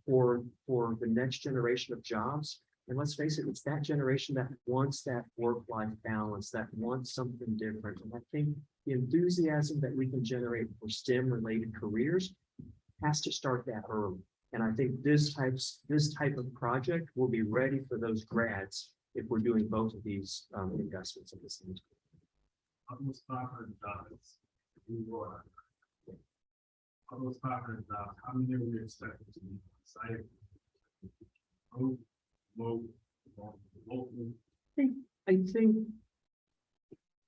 for the next generation of jobs. And let's face it, it's that generation that wants that work-life balance, that wants something different. And I think the enthusiasm that we can generate for STEM-related careers has to start that early. And I think this type of project will be ready for those grads if we're doing both of these investments at the same time. Almost 500 jobs. Almost 500 jobs. How many are we expecting to be cited? I think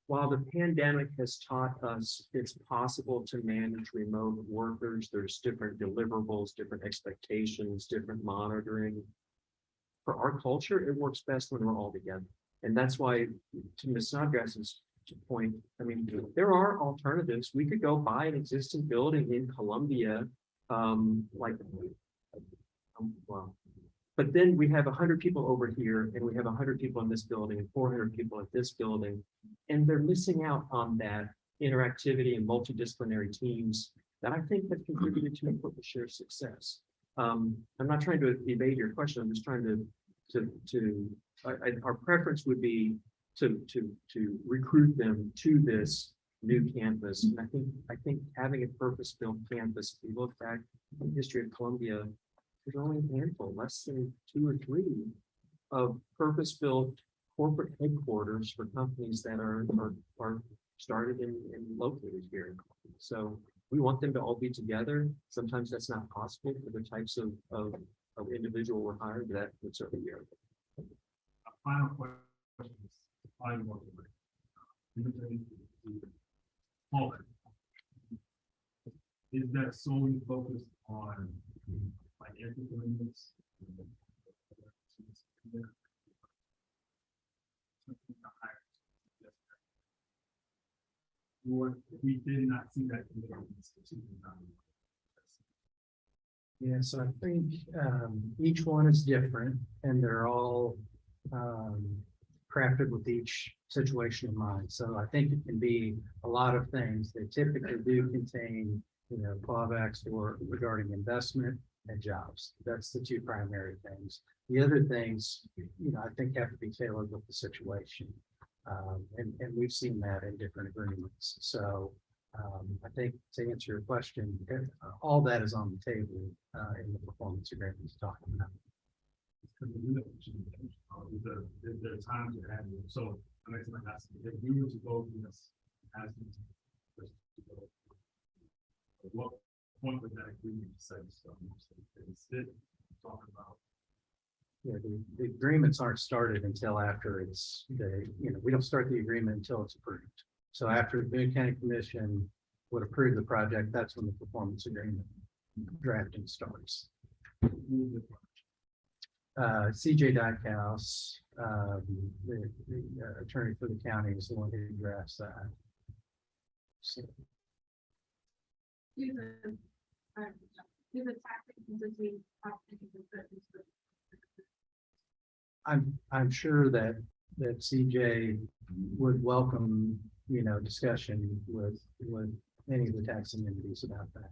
while the pandemic has taught us it's possible to manage remote workers, there's different deliverables, different expectations, different monitoring. For our culture, it works best when we're all together. And that's why, to Ms. Snodgrass's point, I mean, there are alternatives. We could go buy an existing building in Columbia, but then we have 100 people over here, and we have 100 people in this building, and 400 people at this building, and they're missing out on that interactivity and multidisciplinary teams that I think have contributed to corporate share success. I'm not trying to evade your question. I'm just trying our preference would be to recruit them to this new campus. And I think having a purpose-built campus, if you look back in the history of Columbia, there's only a handful, less than 2 or 3 of purpose-built corporate headquarters for companies that are started and located here in Columbia. So we want them to all be together. Sometimes that's not possible for the types of individual we're hiring, but that would certainly be our goal. A final question I'm working with. All that. Is that solely focused on financial commitments? Or we did not see that. Yeah, so I think each one is different and they're all crafted with each situation in mind. So I think it can be a lot of things. They typically do contain, clawbacks for regarding investment and jobs. That's the two primary things. The other things, I think have to be tailored with the situation. And we've seen that in different agreements. So I think to answer your question, all that is on the table in the performance agreement he's talking about. There are times you have, so I mean, like that's, if we were to go through this, as what point would that agreement say stuff? Instead, talking about. Yeah, the agreements aren't started until after we don't start the agreement until it's approved. So after the Boone County Commission would approve the project, that's when the performance agreement drafting starts. CJ Dykehouse, the attorney for the county, is the one who drafts that. So, Do the tax agency have to do the I'm sure that CJ would welcome, discussion with any of the taxing entities about that.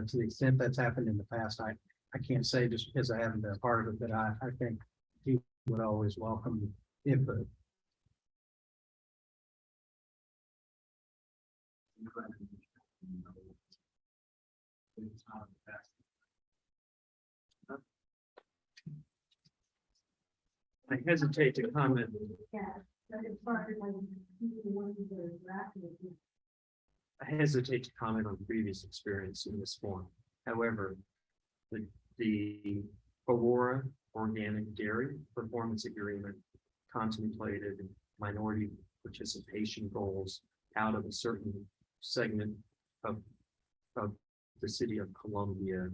To the extent that's happened in the past, I can't say just because I haven't been a part of it, but I think he would always welcome input. I hesitate to comment. I hesitate to comment on previous experience in this form. However, the Aurora Organic Dairy Performance Agreement contemplated minority participation goals out of a certain segment of the city of Columbia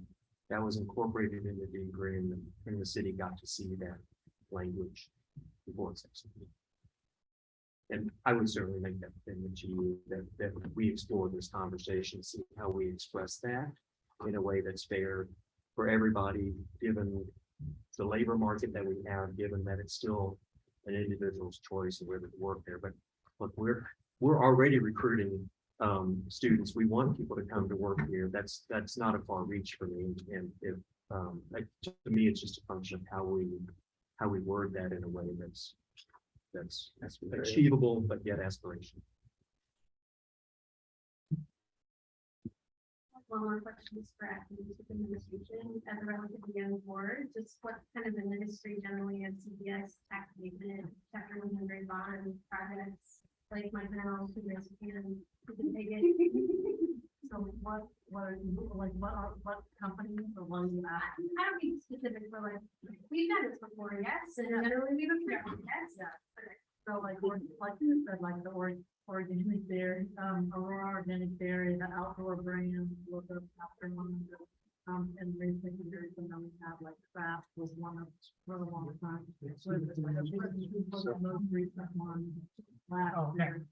that was incorporated into the agreement, and the city got to see that language before it's executed. And I would certainly make that commitment to you that we explore this conversation, see how we express that in a way that's fair for everybody, given the labor market that we have, given that it's still an individual's choice of whether to work there. But look, we're already recruiting students. We want people to come to work here. That's not a far reach for me. And if to me, it's just a function of how we word that in a way that's achievable, but yet aspirational. One more question is for academic administration as a relatively young board. Just what kind of the ministry generally of CBS tax abatement, chapter 100 bond projects, like my general to this and take it. So what companies or ones that I don't be specific, but like we've done this before, yes, and generally we've approved, yes. So like you said, like the organic dairy, Aurora Organic Dairy, the outdoor brands, look up after 100. And basically there's another we have like Craft was one of for a long time. So it's like the most recent one last year.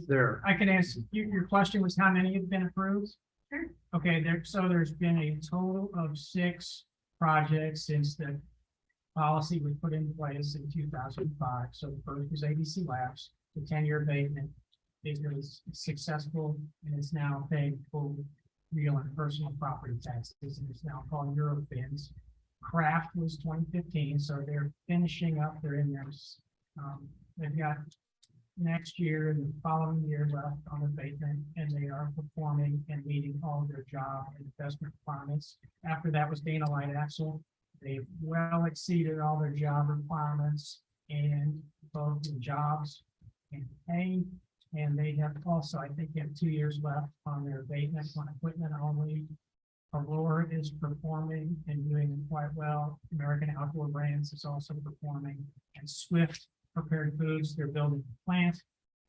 There, I can answer, your question was how many have been approved? Sure. Okay, there's been a total of 6 projects since the policy was put in place in 2005. So the first was ABC Labs, the 10-year abatement. It was successful and it's now paying full real and personal property taxes, and it's now called Eurofins. Craft was 2015, so they're finishing up. They're in there. They've got next year and the following year left on abatement, and they are performing and meeting all of their job and investment requirements. After that was Dana Light Axle. They've well exceeded all their job requirements and both in jobs and pay. And they have also, I think, they have 2 years left on their abatement on equipment only. Aurora is performing and doing quite well. American Outdoor Brands is also performing, and Swift prepared foods, they're building a plant.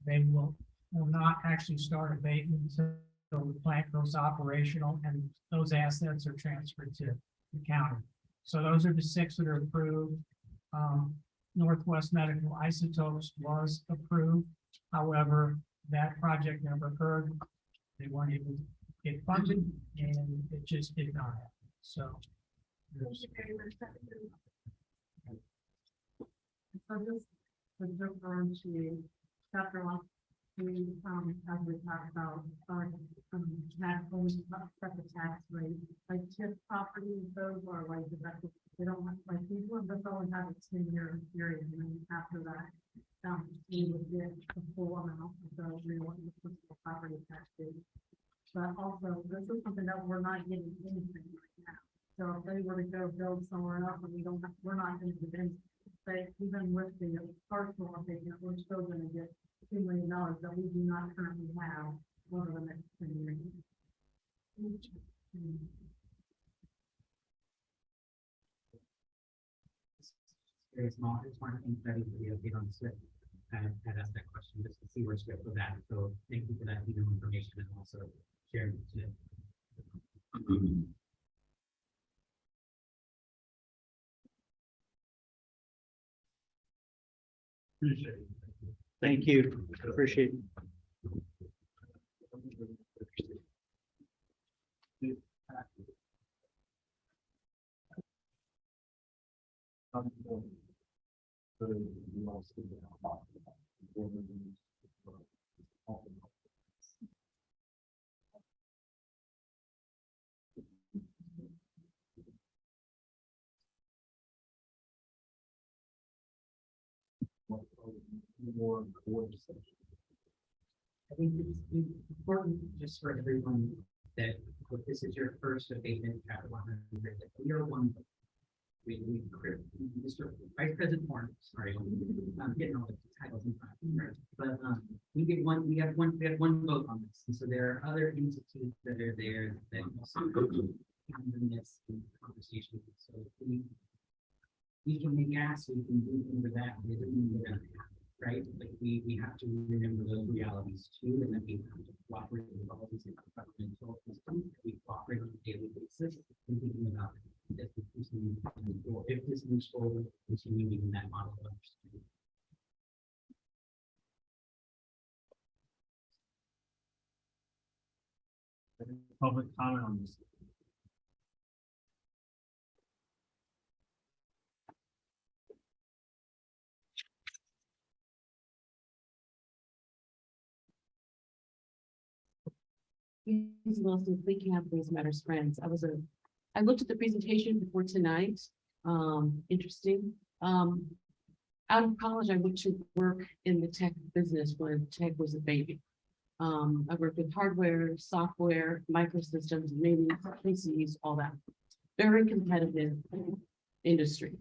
They will not actually start abatement until the plant goes operational and those assets are transferred to the county. So those are the 6 that are approved. Northwest Medical Isotopes was approved. However, that project never occurred. They weren't able to get funded and it just did not happen. So there's So this is referring to chapter 1, as we talked about, tax, set the tax rate, like tip properties, those are like, they don't have, like, these ones, that's only have a 10-year period, and then after that, you would get the full amount of the real property tax rate. But also, this is something that we're not getting anything right now. So if they were to go build somewhere else and we're not going to get anything. But even with the partial abatement, we're still going to get $2 million that we do not currently have over the next 10 years. Very small, I just want to thank Betty for the update on the SWIFT. I had asked that question just to see where SWIFT was at, so thank you for that detailed information and also sharing it today. Appreciate it. Thank you. Appreciate it. I think it's important just for everyone that if this is your first abatement, chapter 100, that we are one. Mr. Vice President Horn, sorry, I'm getting all the titles in front, but we have one vote on this, and so there are other entities that are there that also in this conversation. So we can make asks, we can do things with that, but it doesn't mean we're gonna have it, right? Like we have to remember those realities too, and then we have to cooperate with all these governmental systems. We cooperate on a daily basis, and thinking about if this moves forward, continuing in that model of understanding. Public comment on this. Wilson-Kleekamp, Raise Matters Friends. I looked at the presentation before tonight. Interesting. Out of college, I went to work in the tech business when tech was a baby. I worked with hardware, software, microsystems, maybe PCs, all that. Very competitive industry.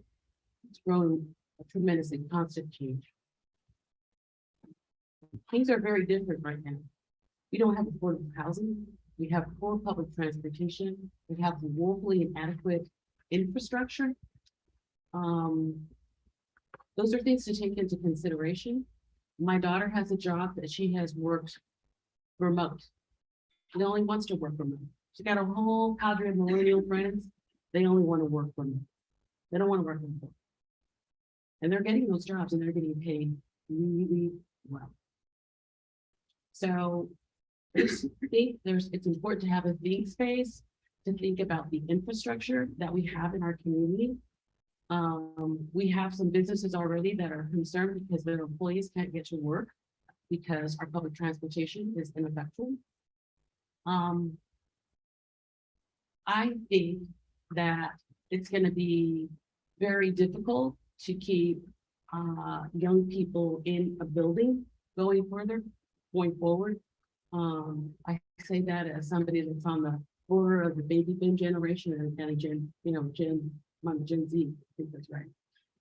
It's grown tremendously, constant change. Things are very different right now. We don't have affordable housing. We have poor public transportation. We have woefully inadequate infrastructure. Those are things to take into consideration. My daughter has a job that she has worked remote. She only wants to work remote. She got a whole cadre of millennial friends. They only want to work remote. They don't want to work remote. And they're getting those jobs and they're getting paid really well. So I think it's important to have a think space to think about the infrastructure that we have in our community. We have some businesses already that are concerned because their employees can't get to work because our public transportation is ineffectual. I think that it's going to be very difficult to keep young people in a building going forward. I say that as somebody that's on the border of the baby boom generation and a Gen Z, I think that's right.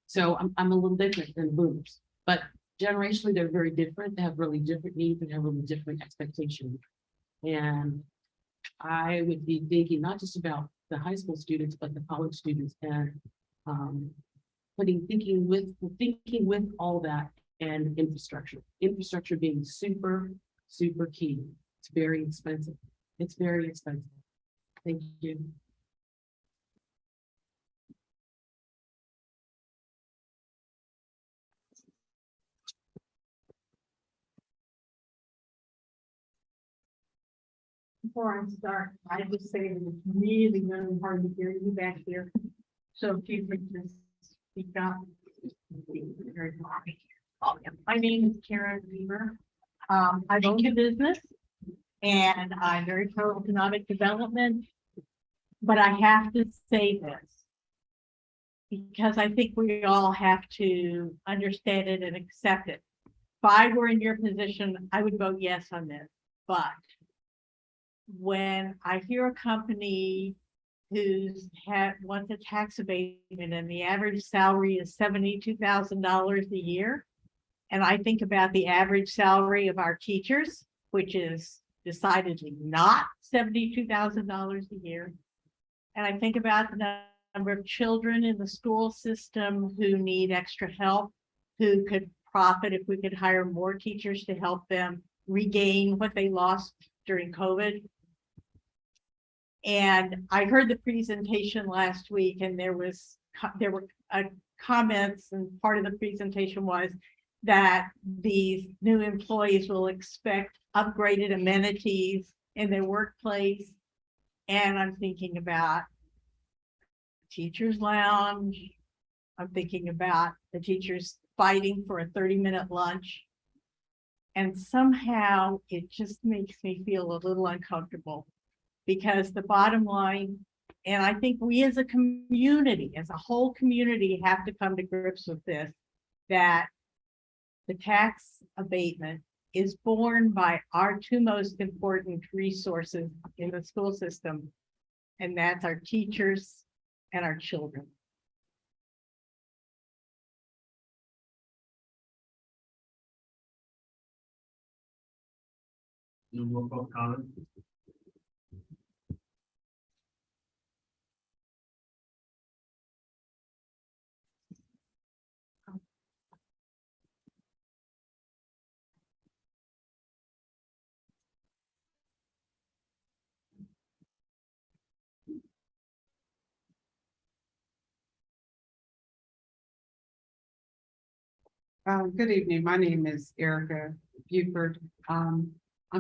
So I'm a little different than boomers, but generationally they're very different. They have really different needs and have really different expectations. And I would be thinking not just about the high school students, but the college students and thinking with all that and infrastructure being super, super key. It's very expensive. It's very expensive. Thank you. Before I start, I just say that it's really, really hard to hear you back here. So if you could just speak up. My name is Karen Weaver. I own a business and I'm very pro economic development. But I have to say this because I think we all have to understand it and accept it. If I were in your position, I would vote yes on this, but when I hear a company wants a tax abatement and the average salary is $72,000 a year, and I think about the average salary of our teachers, which is decidedly not $72,000 a year, and I think about the number of children in the school system who need extra help, who could profit if we could hire more teachers to help them regain what they lost during COVID. And I heard the presentation last week, and there were comments, and part of the presentation was that these new employees will expect upgraded amenities in their workplace. And I'm thinking about teachers' lounge. I'm thinking about the teachers fighting for a 30-minute lunch. And somehow it just makes me feel a little uncomfortable. Because the bottom line, and I think we as a community, as a whole community, have to come to grips with this, that the tax abatement is borne by our two most important resources in the school system, and that's our teachers and our children. No more public comment? Good evening. My name is Erica Buford. I'm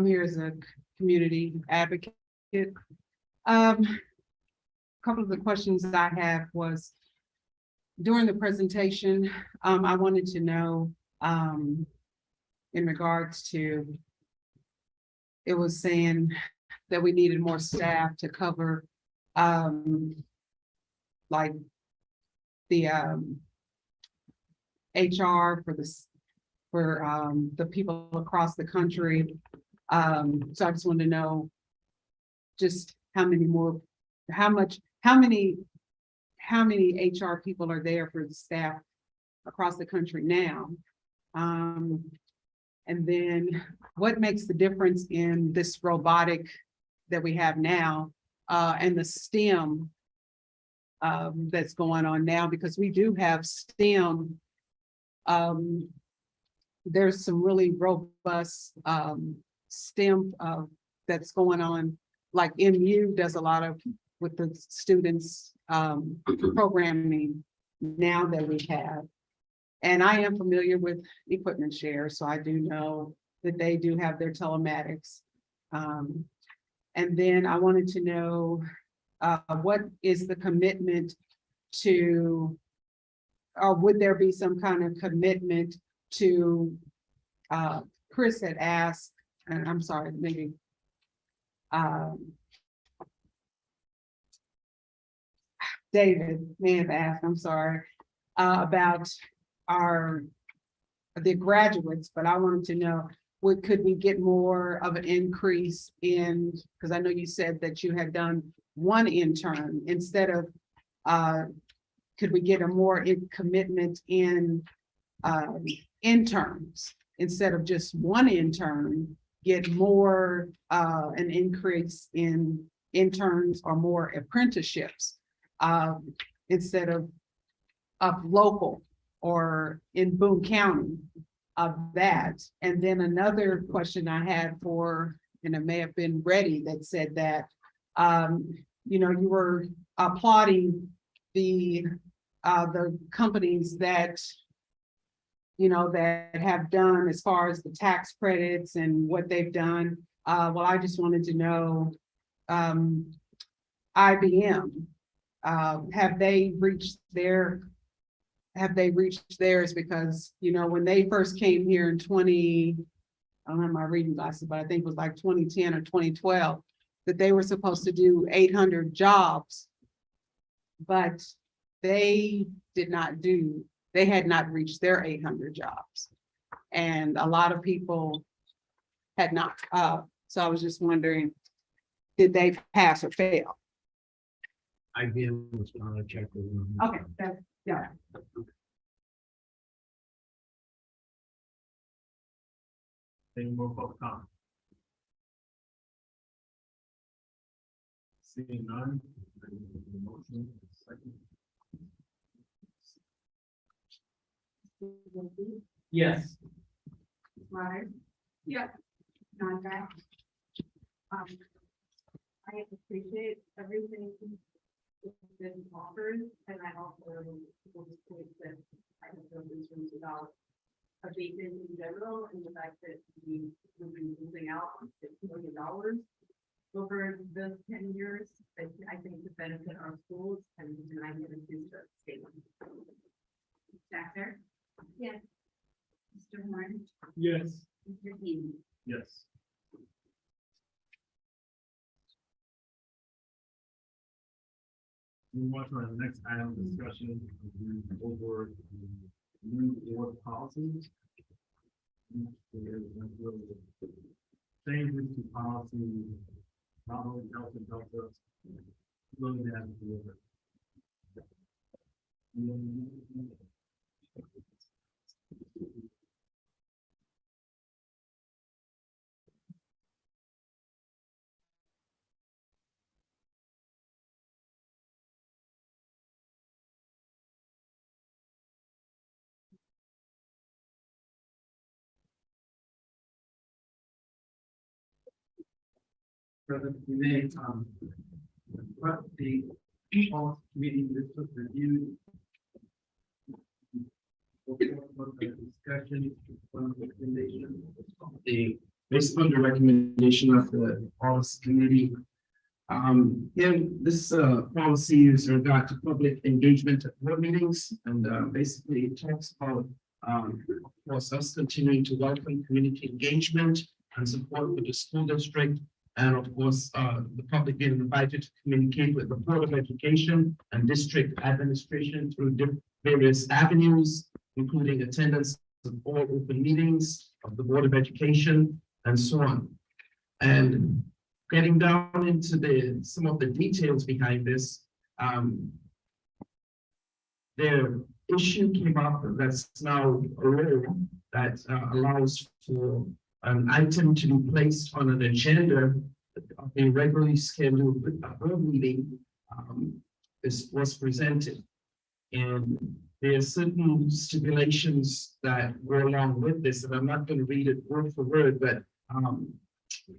here as a community advocate. A couple of the questions that I have was during the presentation, I wanted to know in regards to, it was saying that we needed more staff to cover like the HR for the people across the country. So I just wanted to know just how many HR people are there for the staff across the country now? And then what makes the difference in this robotic that we have now and the STEM that's going on now? Because we do have STEM. There's some really robust STEM that's going on, like MU does a lot of with the students programming now that we have. And I am familiar with Equipment Share, so I do know that they do have their telematics. And then I wanted to know what is the commitment to, or would there be some kind of commitment to, Chris had asked, and I'm sorry, maybe David may have asked, I'm sorry, about the graduates, but I wanted to know, could we get more of an increase in, because I know you said that you had done one intern instead of, could we get a more commitment in interns instead of just one intern, get more an increase in interns or more apprenticeships instead of of local or in Boone County of that. And then another question I had for, and it may have been Reddy that said that, you know, you were applauding the companies that, you know, that have done as far as the tax credits and what they've done. Well, I just wanted to know, IBM, have they reached theirs? Because, you know, when they first came here in I don't have my reading glasses, but I think it was like 2010 or 2012, that they were supposed to do 800 jobs. But they had not reached their 800 jobs. And a lot of people had not. So I was just wondering, did they pass or fail? IBM was on a chapter. Okay, that's, yeah. Any more public comment? Seeing none. the motion, second. Yes. Right. Yeah. Not that. I appreciate everything that's been offered, and I also will just point that I have no concerns about abatement in general, and the fact that we will be losing out on $6 million over the 10 years, that I think to benefit our schools, and I give it to the statement. Doctor? Yes. Mr. Horn? Yes. Mr. Dean? Yes. Move on to our next item of discussion, over the new board policies. Changes to policy, not only help us, really have to deliver. President, we made, but the policy committee, this was reviewed. Discussion, recommendation. Based on the recommendation of the policy committee. This policy is regard to public engagement at board meetings, and basically it talks about of course us continuing to welcome community engagement and support with the school district. And of course, the public being invited to communicate with the Board of Education and district administration through various avenues, including attendance of all open meetings of the Board of Education and so on. And getting down into some of the details behind this, the issue came up that's now a law that allows for an item to be placed on an agenda of a regularly scheduled board meeting was presented. And there are certain stipulations that go along with this, and I'm not going to read it word for word, but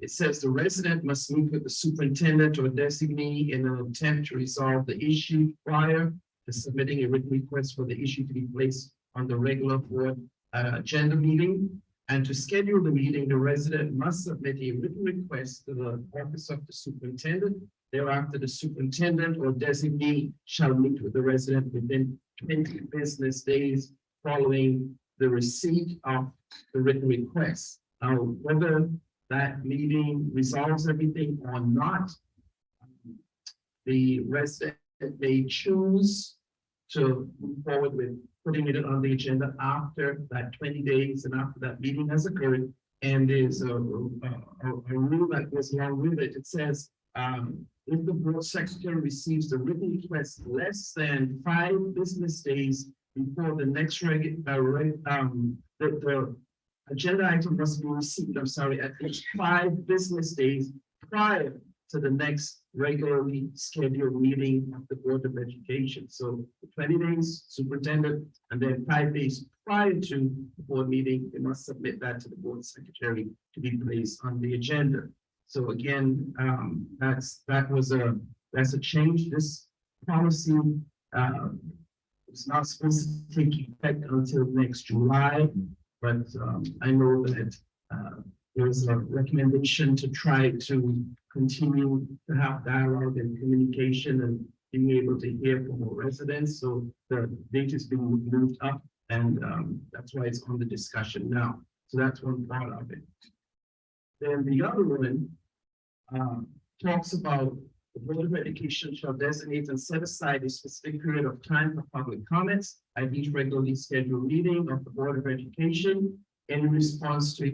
it says the resident must meet with the superintendent or designee in an attempt to resolve the issue prior to submitting a written request for the issue to be placed on the regular board agenda meeting. And to schedule the meeting, the resident must submit a written request to the office of the superintendent. Thereafter, the superintendent or designee shall meet with the resident within 20 business days following the receipt of the written request. Now, whether that meeting resolves everything or not, the resident may choose to move forward with putting it on the agenda after that 20 days and after that meeting has occurred. And there's a rule that goes along with it. It says, if the board secretary receives the written request less than 5 business days before the next the agenda item must be received, at least 5 business days prior to the next regularly scheduled meeting of the Board of Education. So 20 days, superintendent, and then 5 days prior to the board meeting, they must submit that to the board secretary to be placed on the agenda. So again, that's a change. This policy it's not supposed to take effect until next July, but I know that there was a recommendation to try to continue to have dialogue and communication and being able to hear from our residents. So the date is being moved up, and that's why it's on the discussion now. So that's one part of it. Then the other one talks about the Board of Education shall designate and set aside a specific period of time for public comments at each regularly scheduled meeting of the Board of Education. In response to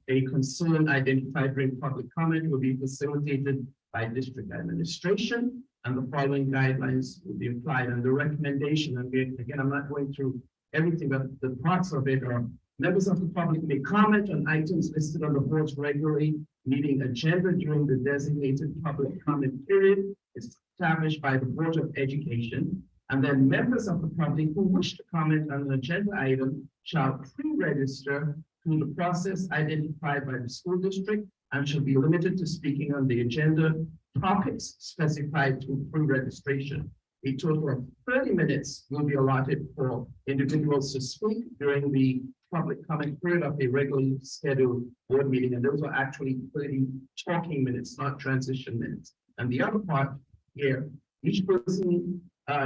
a concern identified during public comment will be facilitated by district administration, and the following guidelines will be applied. And the recommendation, and again, I'm not going through everything, but the parts of it are: members of the public may comment on items listed on the board's regularly meeting agenda during the designated public comment period established by the Board of Education. And then members of the public who wish to comment on an agenda item shall pre-register through the process identified by the school district and shall be limited to speaking on the agenda topics specified through pre-registration. A total of 30 minutes will be allotted for individuals to speak during the public comment period of a regularly scheduled board meeting. And those are actually 30 talking minutes, not transition minutes. And the other part here, each person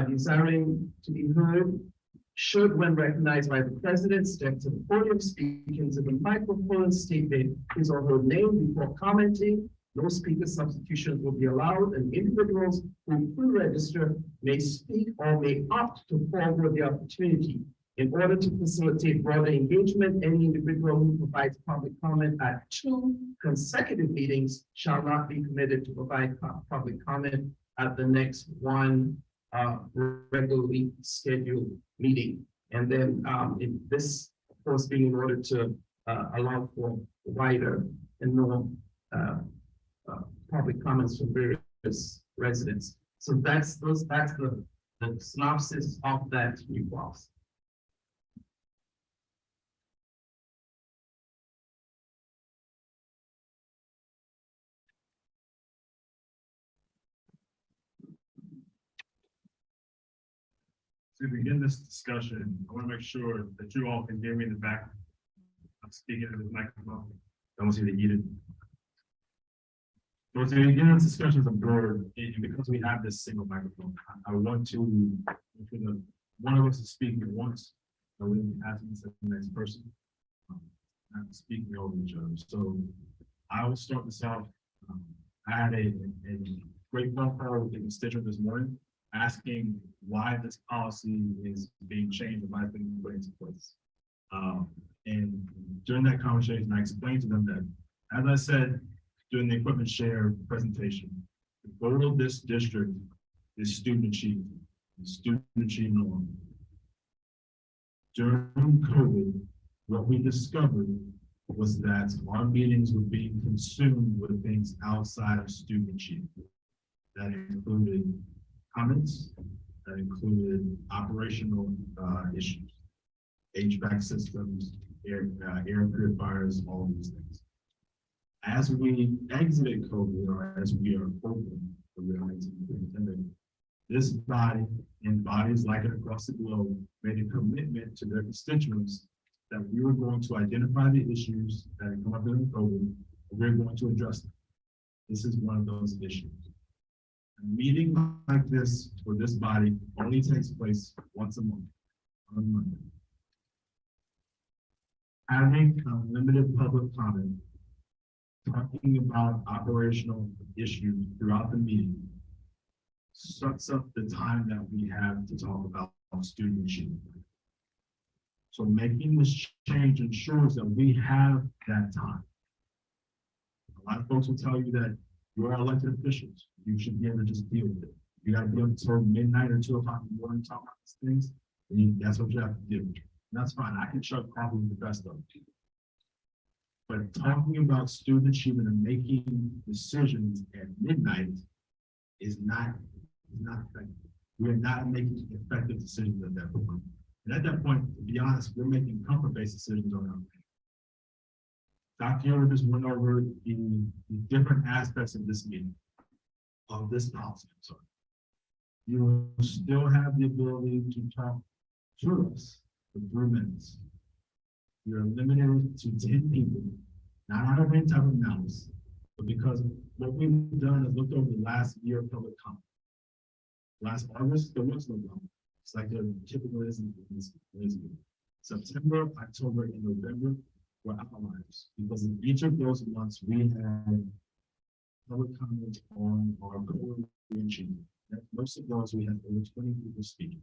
desiring to be heard should, when recognized by the president, step to the podium, speak into the microphone, state his or her name before commenting. No speaker substitutions will be allowed, and individuals who pre-register may speak or may opt to forward the opportunity. In order to facilitate broader engagement, any individual who provides public comment at 2 consecutive meetings shall not be permitted to provide public comment at the next one regularly scheduled meeting. And then this, of course, being in order to allow for wider and more public comments from various residents. So that's the synopsis of that new policy. To begin this discussion, I want to make sure that you all can hear me in the back. I'm speaking into the microphone. I don't see the heated. So to begin this discussion as a board, and because we have this single microphone, I want to, one of us is speaking at once, so we can ask the next person, not speaking over each other. So I will start this off. I had a great phone call with the constituent this morning, asking why this policy is being changed and why it's being put into place. And during that conversation, I explained to them that, as I said during the equipment share presentation, the goal of this district is student achievement, student achievement alone. During COVID, what we discovered was that our meetings were being consumed with things outside of student achievement. That included comments, that included operational issues, HVAC systems, air purifiers, all these things. As we exited COVID, or as we are hoping for the pandemic, this body and bodies like it across the globe made a commitment to their constituents that we were going to identify the issues that had come up during COVID, and we're going to address them. This is one of those issues. A meeting like this for this body only takes place once a month, on Monday. Having unlimited public comment, talking about operational issues throughout the meeting, sucks up the time that we have to talk about student achievement. So making this change ensures that we have that time. A lot of folks will tell you that you are elected officials. You should be able to just deal with it. You got to be able to until midnight or 2 o'clock in the morning to talk about these things. And that's what you have to do. And that's fine. I can shut coffee with the best of them. But talking about student achievement and making decisions at midnight is not effective. We're not making effective decisions at that point. And at that point, to be honest, we're making comfort-based decisions on our own. Dr. Yoder just went over the different aspects of this meeting, of this policy, I'm sorry. You will still have the ability to talk to us for 3 minutes. You're limited to 10 people, not out of any type of malice, but because what we've done is looked over the last year of public comment. Last August, there was no comment. It's like there typically isn't in this year. September, October, and November were outliers because in each of those months we had public comment on our goal reaching. Most of those we had over 20 people speaking.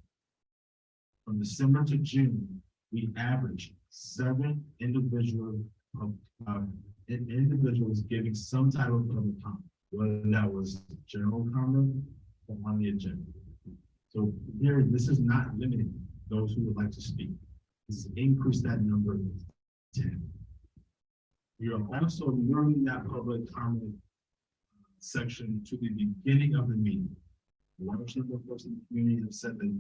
From December to June, we averaged 7 individuals giving some type of public comment, whether that was general comment or on the agenda. So here, this is not limiting those who would like to speak. This is increase that number to 10. We are also moving that public comment section to the beginning of the meeting. A large number of folks in the community have said they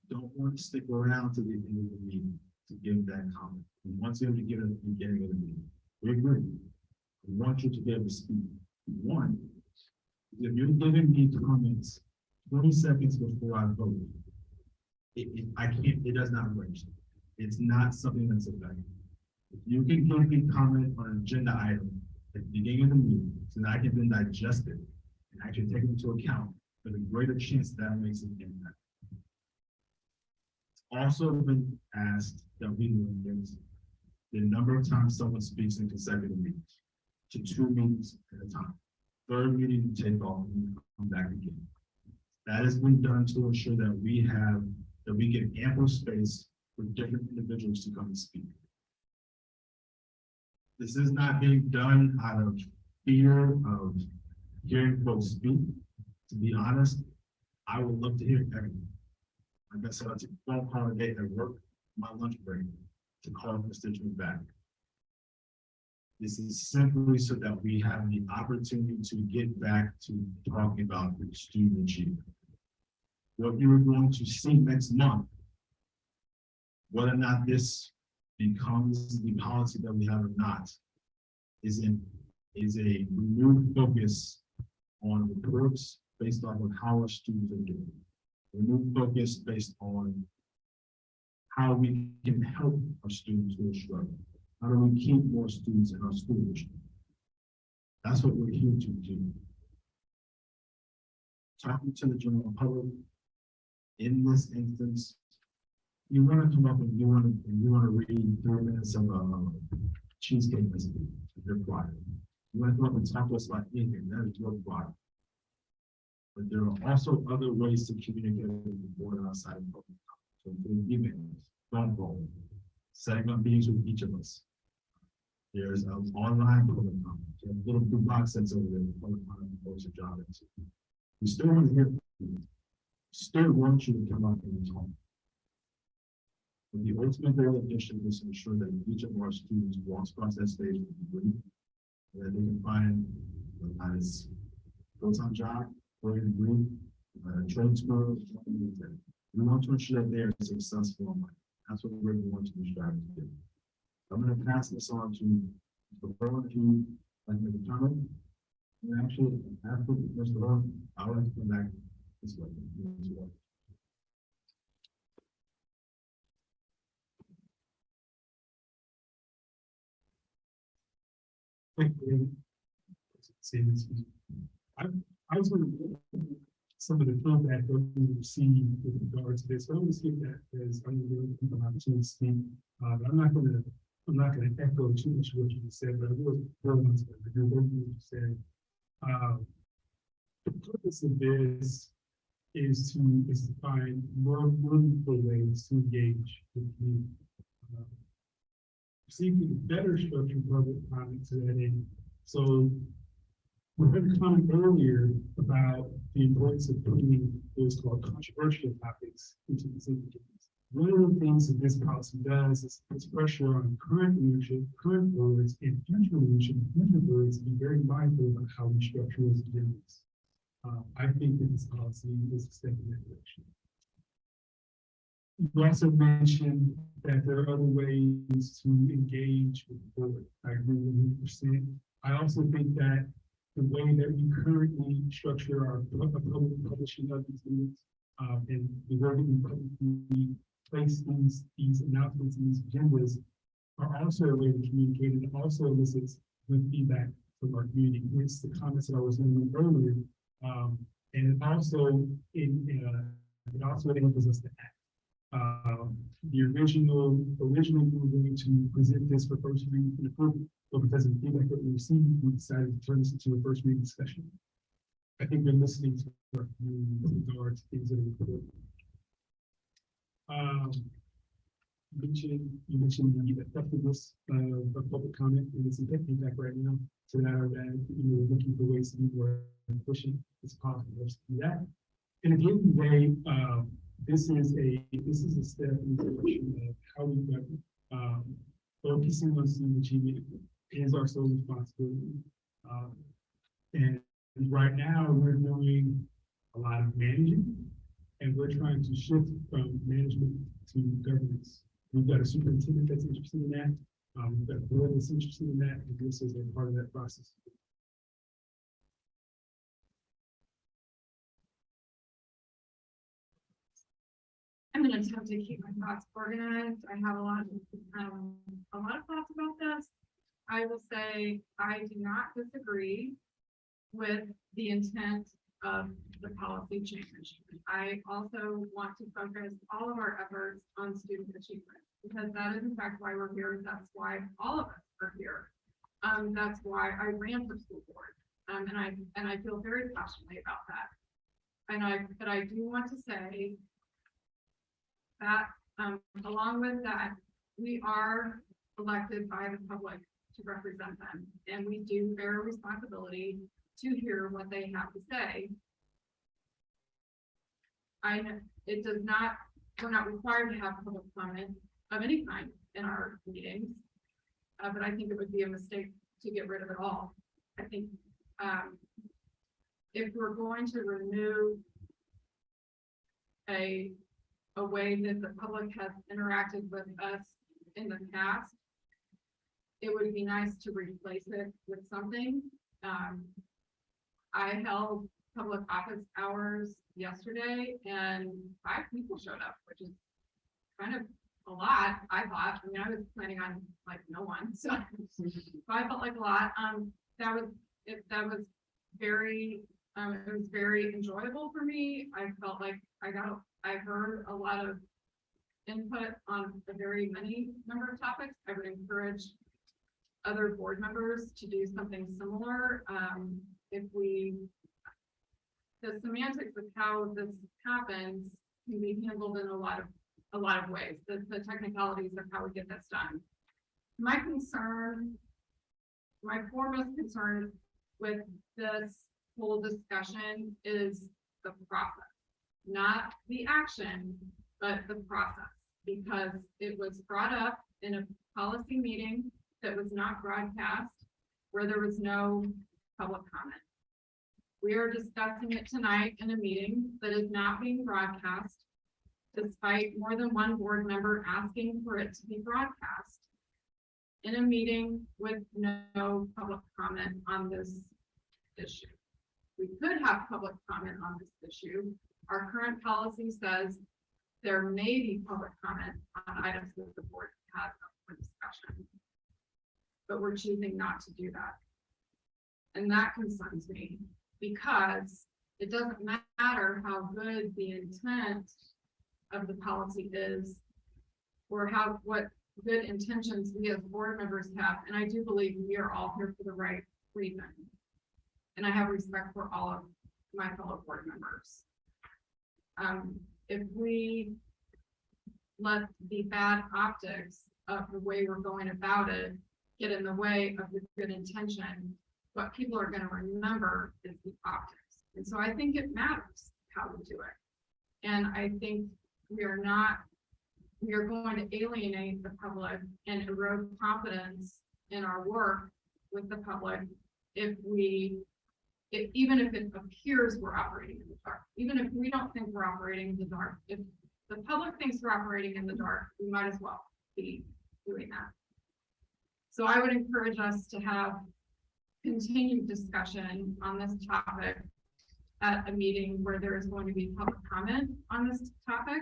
don't want to stick around to the end of the meeting to give that comment. We want them to give it at the beginning of the meeting. We agree. We want you to be able to speak. One, if you're giving me comments 20 seconds before I vote, it does not work. It's not something that's effective. If you can give me comment on an agenda item at the beginning of the meeting, so that I can then digest it and actually take it into account, there's a greater chance that makes an impact. It's also been asked that we limit the number of times someone speaks in consecutive meetings to 2 meetings at a time. 3rd meeting, you take off and come back again. That has been done to ensure that we get ample space for different individuals to come and speak. This is not being done out of fear of hearing folks speak. To be honest, I would love to hear everything. Like I said, I took a phone call a day at work, my lunch break, to call constituents back. This is simply so that we have the opportunity to get back to talking about the student achievement. What you're going to see next month, whether or not this becomes the policy that we have or not, is a renewed focus on reports based off of how our students are doing. Renewed focus based on how we can help our students who are struggling. How do we keep more students in our school district? That's what we're here to do. Talking to the general public, in this instance, you want to come up and you want to read 3 minutes of a cheesecake recipe. You're quiet. You want to come up and talk to us about anything, that is your quiet. But there are also other ways to communicate with the board outside of public. So emails, phone call, setting up meetings with each of us. There's an online public comment. There's a little blue box that's over there. Public comment post a job into. We still want to hear from you. Still want you to come up and talk. But the ultimate goal of this is to ensure that each of our students walks across that stage with a degree, that they can find a nice full-time job, or a degree, trade school. We want to ensure that they are successful in life. That's what we're going to strive to do. I'm going to pass this on to Mr. Burrow, who like to make a comment. And actually, after Mr. Burrow, I would like to come back this way. Thank you. I was going to some of the feedback that we received with regard to this. I want to see that as I'm going to opportunity to speak. But I'm not going to echo too much what you said, but I will build on what you said. The purpose of this is to find more meaningful ways to engage with the community. Seeking better structured public comment to that end. So we heard a comment earlier about the importance of putting those called controversial topics into the decision. one of the things that this policy does is puts pressure on current leadership, current boards, and future leadership, and future boards to be very mindful about how we structure those agendas. I think that this policy is a step in that direction. You also mentioned that there are other ways to engage with the board. I agree 100%. I also think that the way that we currently structure our public publishing of these meetings, and the way that we publicly place these announcements and these agendas are also a way to communicate, and also elicits good feedback from our community. It's the comments that I was making earlier, and it also enables us to act. Originally we were going to present this for first reading and approval, but because of the feedback that we received, we decided to turn this into a first reading discussion. I think we're listening to our community with regard to things that are important. You mentioned the effectiveness of public comment and its impact right now. To that, we're looking for ways to be more efficient as possible to do that. And at the end of the day, this is a step in the direction of how we govern. Focusing on student achievement is our sole responsibility. And right now we're doing a lot of managing, and we're trying to shift from management to governance. We've got a superintendent that's interested in that. We've got a board that's interested in that, and this is a part of that process. I'm gonna attempt to keep my thoughts organized. I have a lot of thoughts about this. I will say I do not disagree with the intent of the policy change. I also want to focus all of our efforts on student achievement, because that is in fact why we're here. That's why all of us are here. That's why I ran for school board. And I feel very passionately about that. But I do want to say that along with that, we are elected by the public to represent them, and we do bear a responsibility to hear what they have to say. We're not required to have public comment of any kind in our meetings, but I think it would be a mistake to get rid of it all. I think if we're going to remove a way that the public has interacted with us in the past, it would be nice to replace it with something. I held public office hours yesterday and 5 people showed up, which is kind of a lot, I thought. I mean, I was planning on like no one, so I felt like a lot. That was very, it was very enjoyable for me. I felt like I heard a lot of input on a very many number of topics. I would encourage other board members to do something similar. The semantics of how this happens can be handled in a lot of ways. The technicalities of how we get this done. My foremost concern with this whole discussion is the process, not the action, but the process, because it was brought up in a policy meeting that was not broadcast, where there was no public comment. We are discussing it tonight in a meeting that is not being broadcast, despite more than one board member asking for it to be broadcast, in a meeting with no public comment on this issue. We could have public comment on this issue. Our current policy says there may be public comment on items that the board has up for discussion, but we're choosing not to do that. And that concerns me, because it doesn't matter how good the intent of the policy is, or what good intentions we as board members have. And I do believe we are all here for the right reason. And I have respect for all of my fellow board members. If we let the bad optics of the way we're going about it get in the way of the good intention, what people are going to remember is the optics. And so I think it matters how we do it. And I think we are not we are going to alienate the public and erode confidence in our work with the public if even if it appears we're operating in the dark, even if we don't think we're operating in the dark, if the public thinks we're operating in the dark, we might as well be doing that. So I would encourage us to have continued discussion on this topic at a meeting where there is going to be public comment on this topic,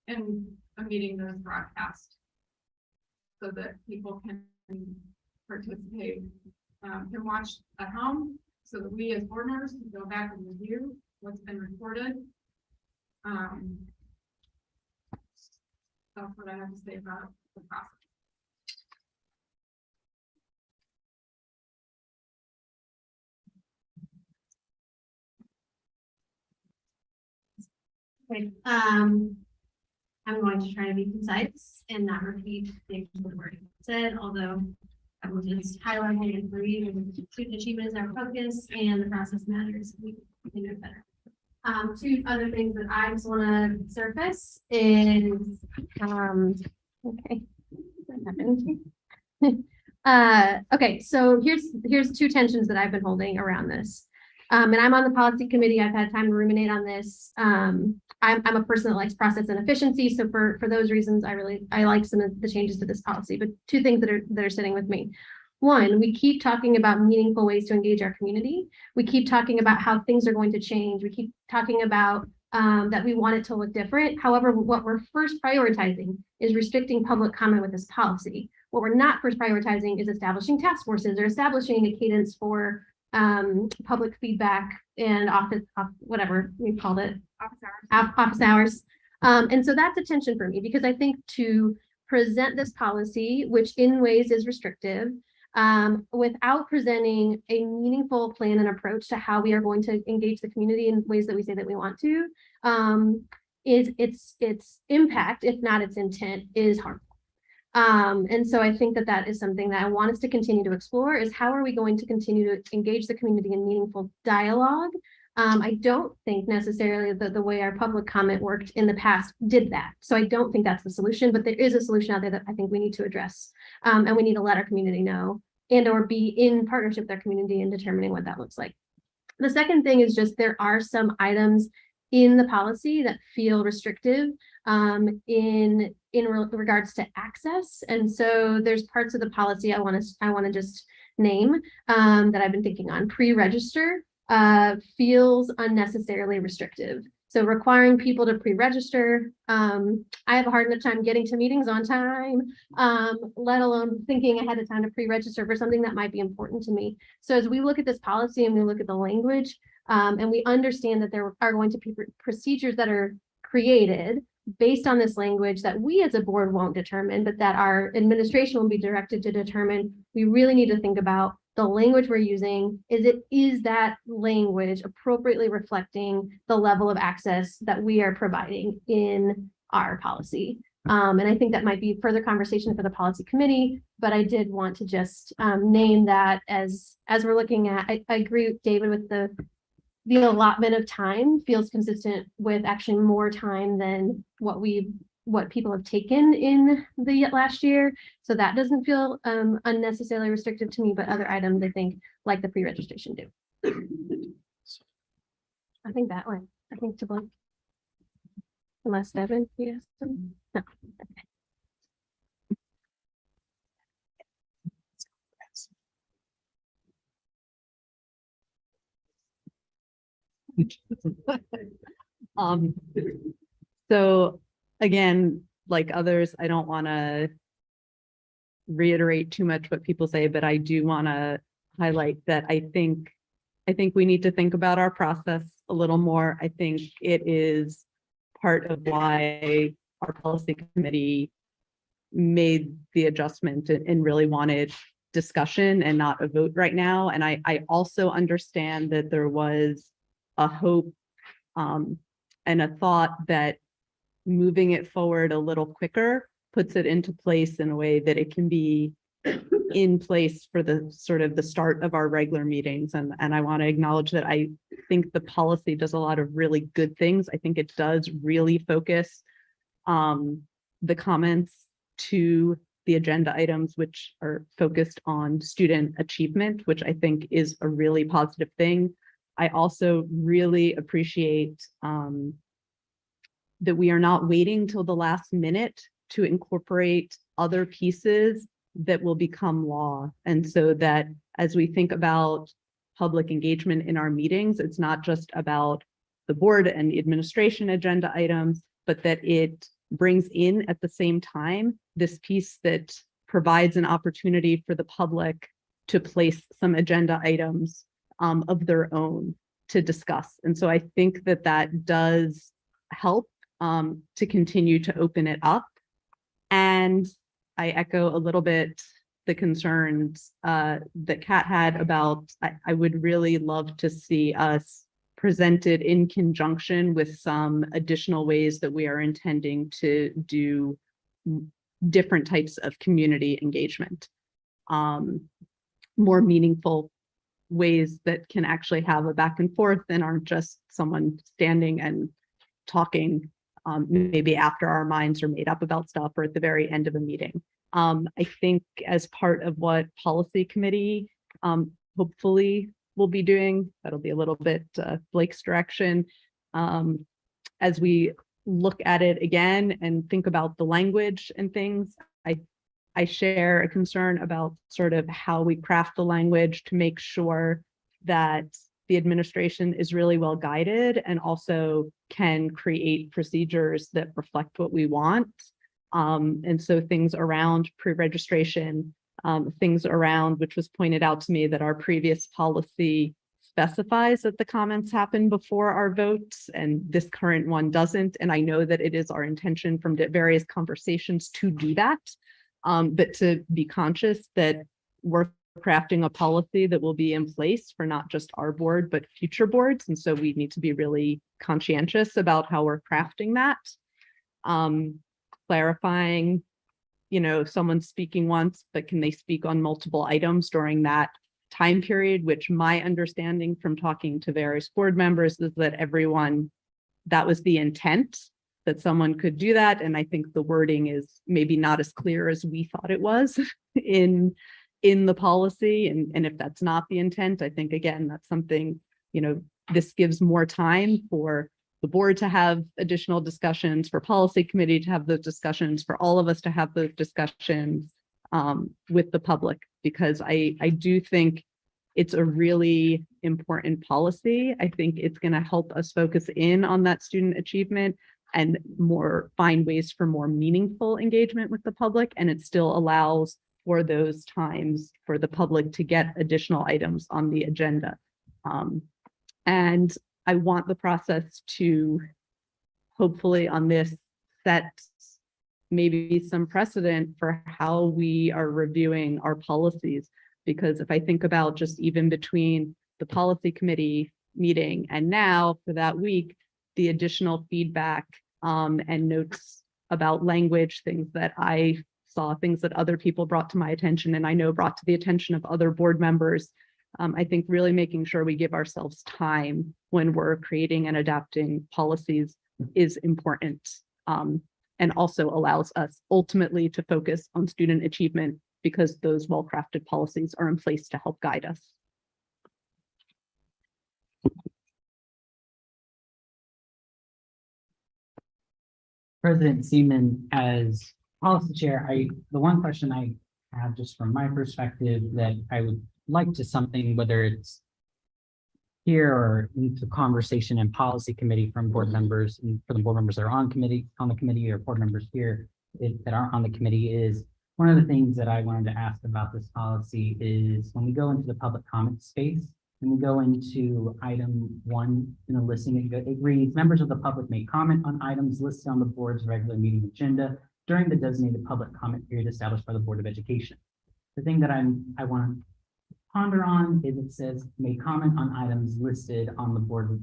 and a meeting that is broadcast so that people can participate, can watch at home, so that we as board members can go back and review what's been recorded. That's what I have to say about the process. Okay, I'm going to try to be concise and not repeat things that were already said, although I will just highlight and agree with student achievement is our focus and the process matters. We can do it better. Two other things that I just want to surface is, okay, what happened? Okay, so here's two tensions that I've been holding around this. And I'm on the policy committee. I've had time to ruminate on this. I'm a person that likes process and efficiency. So for those reasons, I like some of the changes to this policy, but two things that are sitting with me. One, we keep talking about meaningful ways to engage our community. We keep talking about how things are going to change. We keep talking about that we want it to look different. However, what we're first prioritizing is restricting public comment with this policy. What we're not first prioritizing is establishing task forces or establishing a cadence for public feedback and whatever we called it, office hours. And so that's a tension for me, because I think to present this policy, which in ways is restrictive, without presenting a meaningful plan and approach to how we are going to engage the community in ways that we say that we want to, is its impact, if not its intent, is harmful. And so I think that is something that I want us to continue to explore, is how are we going to continue to engage the community in meaningful dialogue. I don't think necessarily that the way our public comment worked in the past did that. So I don't think that's the solution, but there is a solution out there that I think we need to address. And we need to let our community know and or be in partnership with our community in determining what that looks like. The second thing is just there are some items in the policy that feel restrictive in regards to access. And so there's parts of the policy I want to just name that I've been thinking on. Pre-register feels unnecessarily restrictive. So requiring people to pre-register, I have a hard enough time getting to meetings on time, let alone thinking ahead of time to pre-register for something that might be important to me. So as we look at this policy and we look at the language, and we understand that there are going to be procedures that are created based on this language that we as a board won't determine, but that our administration will be directed to determine, we really need to think about the language we're using. Is that language appropriately reflecting the level of access that we are providing in our policy? And I think that might be further conversation for the policy committee, but I did want to just name that as we're looking at. I agree with David with the allotment of time feels consistent with actually more time than what people have taken in the last year. So that doesn't feel unnecessarily restrictive to me, but other items I think like the pre-registration do. I think that way. I think to Blake. Unless Devin, yes. No. Okay. So again, like others, I don't want to reiterate too much what people say, but I do want to highlight that I think we need to think about our process a little more. I think it is part of why our policy committee made the adjustment and really wanted discussion and not a vote right now. And I also understand that there was a hope and a thought that moving it forward a little quicker puts it into place in a way that it can be in place for the sort of the start of our regular meetings. And I want to acknowledge that I think the policy does a lot of really good things. I think it does really focus the comments to the agenda items, which are focused on student achievement, which I think is a really positive thing. I also really appreciate that we are not waiting till the last minute to incorporate other pieces that will become law. And so that as we think about public engagement in our meetings, it's not just about the board and the administration agenda items, but that it brings in at the same time this piece that provides an opportunity for the public to place some agenda items of their own to discuss. And so I think that that does help to continue to open it up. And I echo a little bit the concerns that Kat had about, I would really love to see us presented in conjunction with some additional ways that we are intending to do different types of community engagement. More meaningful ways that can actually have a back and forth and aren't just someone standing and talking maybe after our minds are made up about stuff or at the very end of a meeting. I think as part of what policy committee hopefully will be doing, that'll be a little bit Blake's direction, as we look at it again and think about the language and things. I share a concern about sort of how we craft the language to make sure that the administration is really well guided and also can create procedures that reflect what we want. And so things around pre-registration, things around, which was pointed out to me that our previous policy specifies that the comments happen before our votes and this current one doesn't. And I know that it is our intention from various conversations to do that, but to be conscious that we're crafting a policy that will be in place for not just our board, but future boards. And so we need to be really conscientious about how we're crafting that. Clarifying, you know, someone's speaking once, but can they speak on multiple items during that time period, which my understanding from talking to various board members is that everyone, that was the intent, that someone could do that. And I think the wording is maybe not as clear as we thought it was in the policy. And if that's not the intent, I think, again, that's something, you know, this gives more time for the board to have additional discussions, for policy committee to have those discussions, for all of us to have those discussions with the public, because I do think it's a really important policy. I think it's going to help us focus in on that student achievement and find ways for more meaningful engagement with the public. And it still allows for those times for the public to get additional items on the agenda. And I want the process to hopefully on this set maybe some precedent for how we are reviewing our policies. Because if I think about just even between the policy committee meeting and now for that week, the additional feedback and notes about language, things that I saw, things that other people brought to my attention and I know brought to the attention of other board members. I think really making sure we give ourselves time when we're creating and adapting policies is important, and also allows us ultimately to focus on student achievement because those well-crafted policies are in place to help guide us. President Seaman, as policy chair, the one question I have just from my perspective that I would like to something, whether it's here or into conversation and policy committee from board members and for the board members that are on the committee or board members here that aren't on the committee, is one of the things that I wanted to ask about this policy is when we go into the public comment space and we go into item 1 in the listing, it reads, members of the public may comment on items listed on the board's regular meeting agenda during the designated public comment period established by the Board of Education. The thing that I want to ponder on is it says may comment on items listed on the board's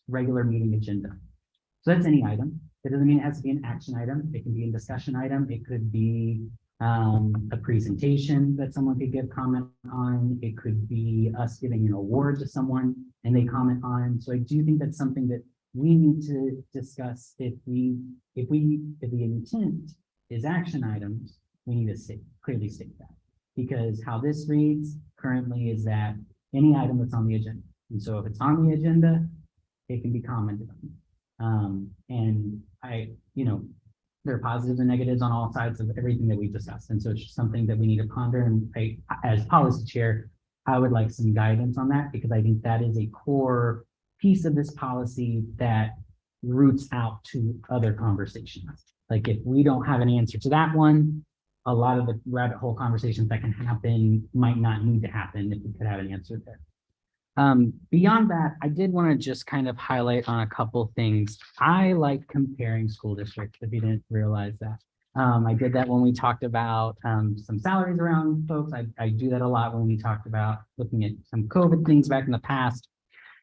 regular meeting agenda. So that's any item. It doesn't mean it has to be an action item. It can be a discussion item. It could be a presentation that someone could give comment on. It could be us giving an award to someone and they comment on. So I do think that's something that we need to discuss if the intent is action items, we need to clearly state that. Because how this reads currently is that any item that's on the agenda. And so if it's on the agenda, it can be commented on. And there are positives and negatives on all sides of everything that we discussed. And so it's just something that we need to ponder. And as policy chair, I would like some guidance on that, because I think that is a core piece of this policy that roots out to other conversations. Like if we don't have an answer to that one, a lot of the rabbit hole conversations that can happen might not need to happen if we could have an answer there. Beyond that, I did want to just kind of highlight on a couple things. I like comparing school districts, if you didn't realize that. I did that when we talked about some salaries around folks. I do that a lot when we talked about looking at some COVID things back in the past.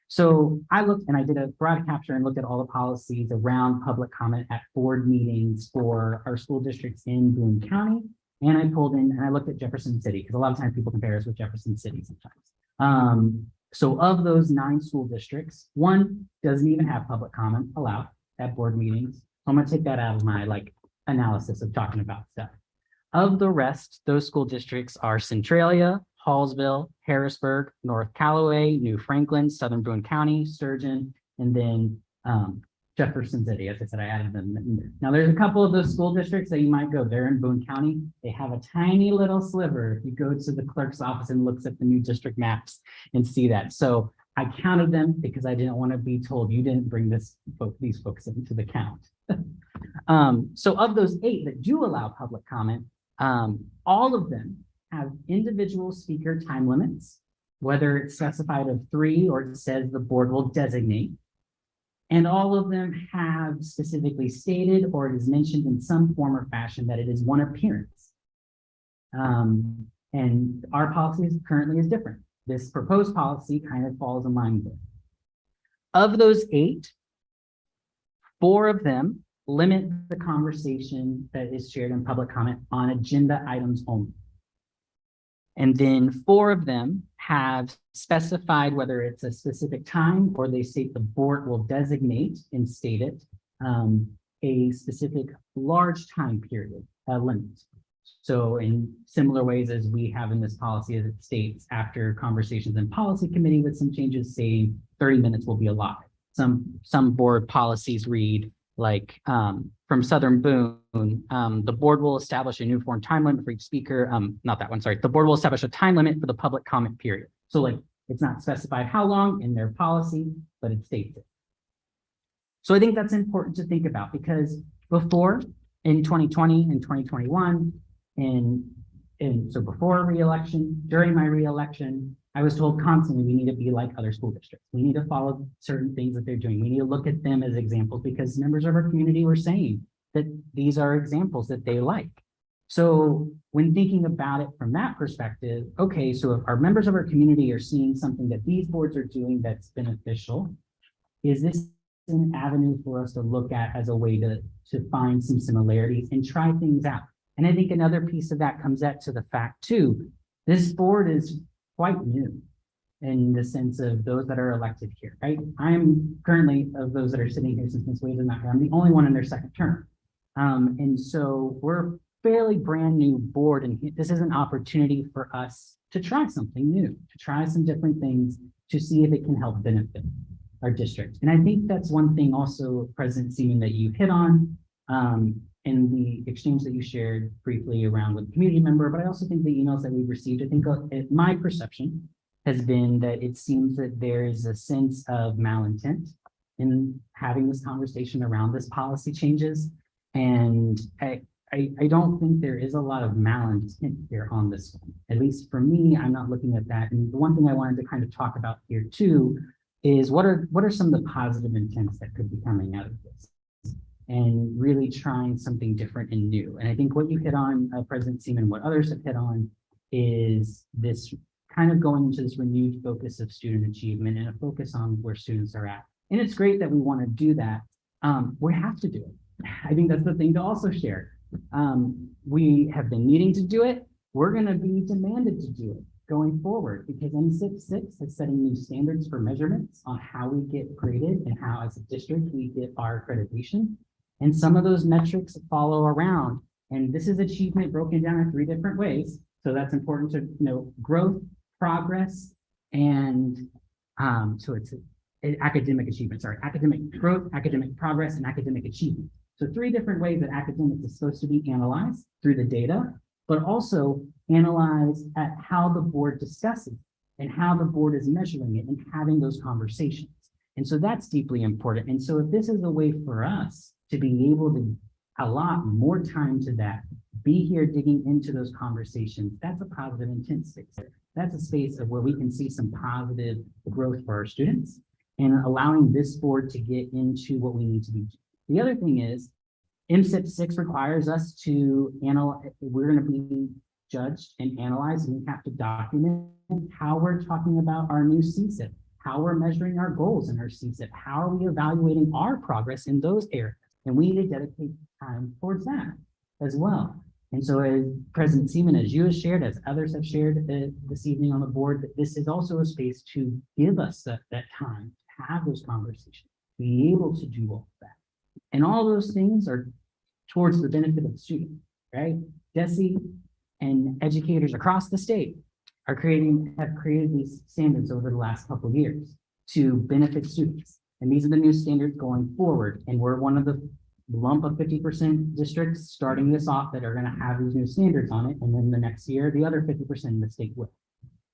So I looked and I did a broad capture and looked at all the policies around public comment at board meetings for our school districts in Boone County. And I pulled in and I looked at Jefferson City, because a lot of times people compare us with Jefferson City sometimes. So of those 9 school districts, 1 doesn't even have public comment allowed at board meetings. So I'm going to take that out of my analysis of talking about stuff. Of the rest, those school districts are Centralia, Hallsville, Harrisburg, North Callaway, New Franklin, Southern Boone County, Sturgeon, and then Jefferson City. As I said, I added them in there. Now there's a couple of those school districts that you might go, they're in Boone County. They have a tiny little sliver. If you go to the clerk's office and looks at the new district maps and see that. So I counted them because I didn't want to be told you didn't bring these folks into the count. So of those 8 that do allow public comment, all of them have individual speaker time limits, whether it's specified of 3 or it says the board will designate. And all of them have specifically stated, or it is mentioned in some form or fashion, that it is one appearance. And our policy currently is different. This proposed policy kind of falls in line with it. Of those 8, 4 of them limit the conversation that is shared in public comment on agenda items only. And then 4 of them have specified whether it's a specific time or they state the board will designate and state it a specific large time period limit. So in similar ways as we have in this policy, as it states after conversations in policy committee with some changes saying 30 minutes will be allotted. Some board policies read like from Southern Boone, the board will establish a uniform time limit for each speaker. Not that one, sorry. The board will establish a time limit for the public comment period. So like it's not specified how long in their policy, but it states it. So I think that's important to think about, because before in 2020 and 2021, and so before re-election, during my re-election, I was told constantly we need to be like other school districts. We need to follow certain things that they're doing. We need to look at them as examples, because members of our community were saying that these are examples that they like. So when thinking about it from that perspective, okay, so if our members of our community are seeing something that these boards are doing that's beneficial, is this an avenue for us to look at as a way to find some similarities and try things out? And I think another piece of that comes out to the fact too, this board is quite new in the sense of those that are elected here, right? I'm currently, of those that are sitting here since Ms. Wade is not here, I'm the only one in their second term. And so we're a fairly brand new board, and this is an opportunity for us to try something new, to try some different things, to see if it can help benefit our district. And I think that's one thing also, President Seaman, that you hit on in the exchange that you shared briefly around with the community member, but I also think the emails that we've received, I think my perception has been that it seems that there is a sense of malintent in having this conversation around this policy changes. And I don't think there is a lot of malintent here on this one. At least for me, I'm not looking at that. And the one thing I wanted to kind of talk about here too is what are some of the positive intents that could be coming out of this, and really trying something different and new. And I think what you hit on, President Seaman, what others have hit on, is this kind of going into this renewed focus of student achievement and a focus on where students are at. And it's great that we want to do that. We have to do it. I think that's the thing to also share. We have been needing to do it. We're going to be demanded to do it going forward, because M6 is setting new standards for measurements on how we get graded and how as a district we get our accreditation. And some of those metrics follow around And this is achievement broken down in 3 different ways. So that's important to know: growth, progress, and so it's academic achievement, sorry, academic growth, academic progress, and academic achievement. So 3 different ways that academics is supposed to be analyzed through the data, but also analyzed at how the board discusses and how the board is measuring it and having those conversations. And so that's deeply important. And so if this is a way for us to be able to allot more time to that, be here digging into those conversations, that's a positive intent space. That's a space of where we can see some positive growth for our students and allowing this board to get into what we need to be. The other thing is MSIP 6 requires us to analyze, we're going to be judged and analyzed, and we have to document how we're talking about our new CSIP, how we're measuring our goals in our CSIP, how are we evaluating our progress in those areas. And we need to dedicate time towards that as well. And so as President Seaman, as you have shared, as others have shared this evening on the board, that this is also a space to give us that time to have those conversations, be able to do all of that. And all those things are towards the benefit of the student, right? DESE and educators across the state have created these standards over the last couple of years to benefit students. And these are the new standards going forward. And we're one of the lump of 50% districts starting this off that are going to have these new standards on it. And then the next year, the other 50% in the state will.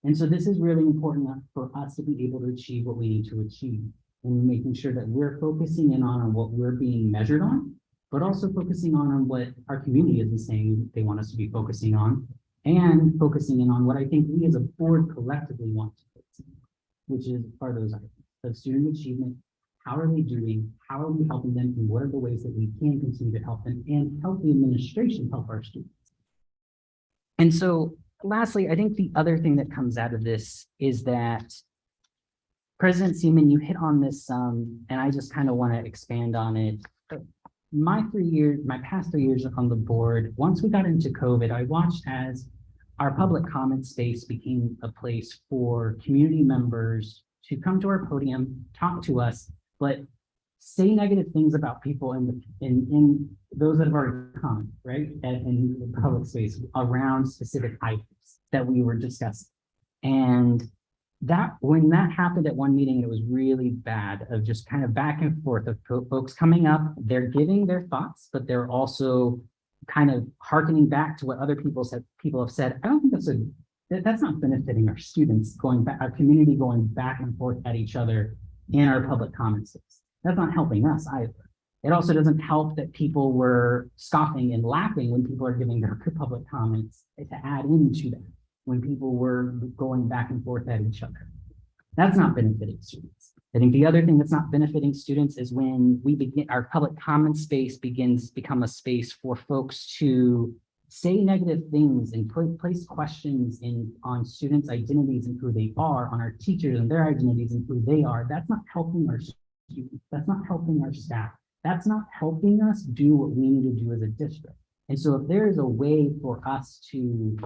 And so this is really important for us to be able to achieve what we need to achieve, and making sure that we're focusing in on what we're being measured on, but also focusing on what our community is saying they want us to be focusing on, and focusing in on what I think we as a board collectively want to focus on, which are those items of student achievement. How are they doing? How are we helping them? And what are the ways that we can continue to help them and help the administration help our students? And so lastly, I think the other thing that comes out of this is that President Seaman, you hit on this, and I just kind of want to expand on it. My past 3 years on the board, once we got into COVID, I watched as our public comment space became a place for community members to come to our podium, talk to us, but say negative things about people in those that have already come, right? In the public space around specific items that we were discussing. And when that happened at one meeting, it was really bad, of just kind of back and forth of folks coming up, they're giving their thoughts, but they're also kind of hearkening back to what other people have said. I don't think that's not benefiting our students going back, our community going back and forth at each other in our public comments. That's not helping us either. It also doesn't help that people were scoffing and laughing when people are giving their public comments to add into that, when people were going back and forth at each other. That's not benefiting students. I think the other thing that's not benefiting students is when our public comment space become a space for folks to say negative things and place questions on students' identities and who they are, on our teachers and their identities and who they are. That's not helping our students. That's not helping our staff. That's not helping us do what we need to do as a district. And so if there is a way for us to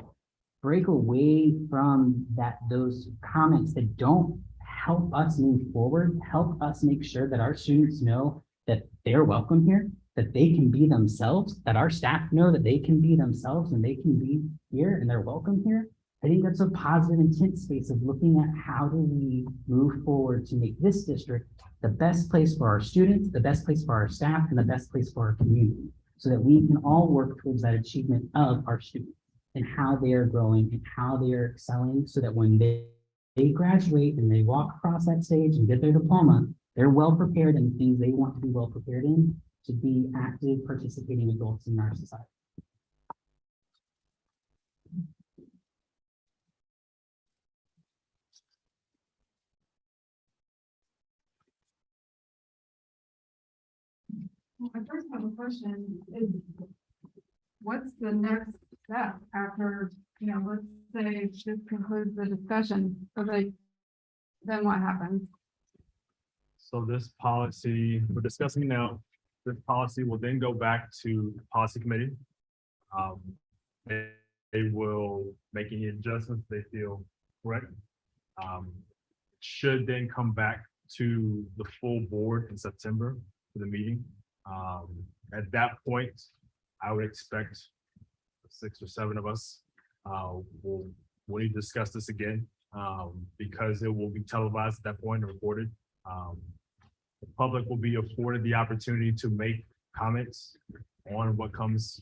break away from those comments that don't help us move forward, help us make sure that our students know that they're welcome here, that they can be themselves, that our staff know that they can be themselves and they can be here and they're welcome here. I think that's a positive intent space of looking at how do we move forward to make this district the best place for our students, the best place for our staff, and the best place for our community, so that we can all work towards that achievement of our students and how they are growing and how they are excelling, so that when they graduate and they walk across that stage and get their diploma, they're well prepared in the things they want to be well prepared in, to be active, participating adults in our society. I first have a question, is what's the next step after, let's say this concludes the discussion, so then what happens? So this policy, we're discussing now, this policy will then go back to the policy committee. They will make any adjustments they feel correct. Should then come back to the full board in September for the meeting. At that point, I would expect 6 or 7 of us, we'll need to discuss this again, because it will be televised at that point and recorded. The public will be afforded the opportunity to make comments on what comes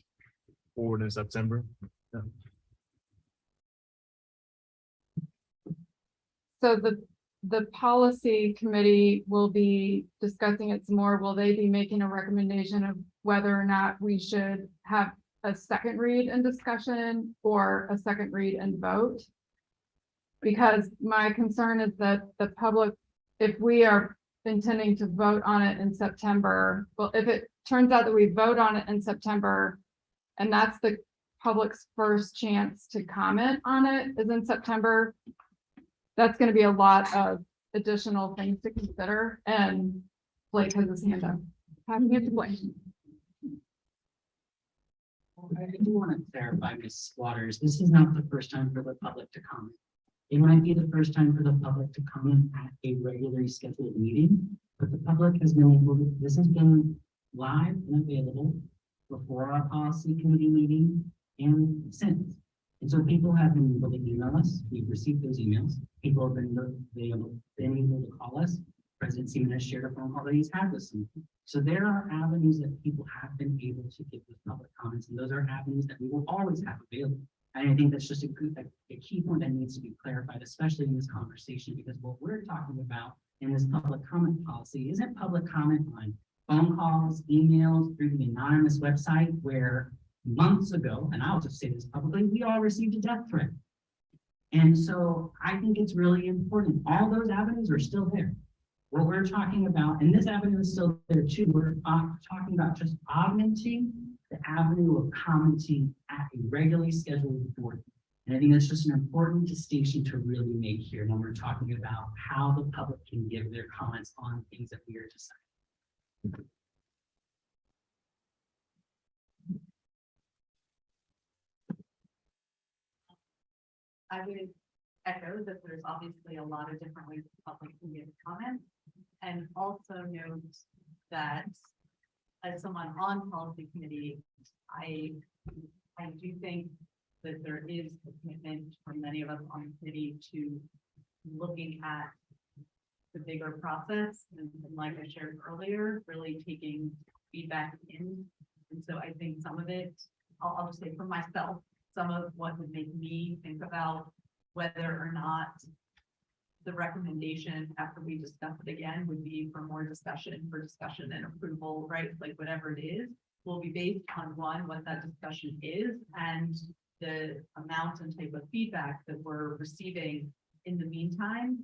forward in September. So the policy committee will be discussing it some more. Will they be making a recommendation of whether or not we should have a second read and discussion or a second read and vote? Because my concern is that the public, if we are intending to vote on it in September, well, if it turns out that we vote on it in September, and that's the public's first chance to comment on it is in September, that's gonna be a lot of additional things to consider, and Blake has his hand up. Having it to Blake. I do want to clarify, Ms. Waters, this is not the first time for the public to comment. It might be the first time for the public to comment at a regularly scheduled meeting, but the public has been able to, this has been live and available before our policy committee meeting and since. And so people have been able to email us. We've received those emails. People have been able to call us. President Seaman has shared a phone call that he's had with some. So there are avenues that people have been able to give with public comments, and those are avenues that we will always have available. And I think that's just a key point that needs to be clarified, especially in this conversation, because what we're talking about in this public comment policy isn't public comment on phone calls, emails, through the anonymous website, where months ago, and I'll just say this publicly, we all received a death threat. And so I think it's really important. All those avenues are still there. What we're talking about, and this avenue is still there too, we're talking about just augmenting the avenue of commenting at a regularly scheduled board. And I think that's just an important distinction to really make here when we're talking about how the public can give their comments on things that we are deciding. I would echo that there's obviously a lot of different ways the public can give comments, and also note that as someone on policy committee, I do think that there is a commitment from many of us on the committee to looking at the bigger process, and like I shared earlier, really taking feedback in. And so I think some of it, I'll just say for myself, some of what would make me think about whether or not the recommendation after we discuss it again would be for more discussion, for discussion and approval, right? Like whatever it is, will be based on one, what that discussion is, and the amount and type of feedback that we're receiving in the meantime.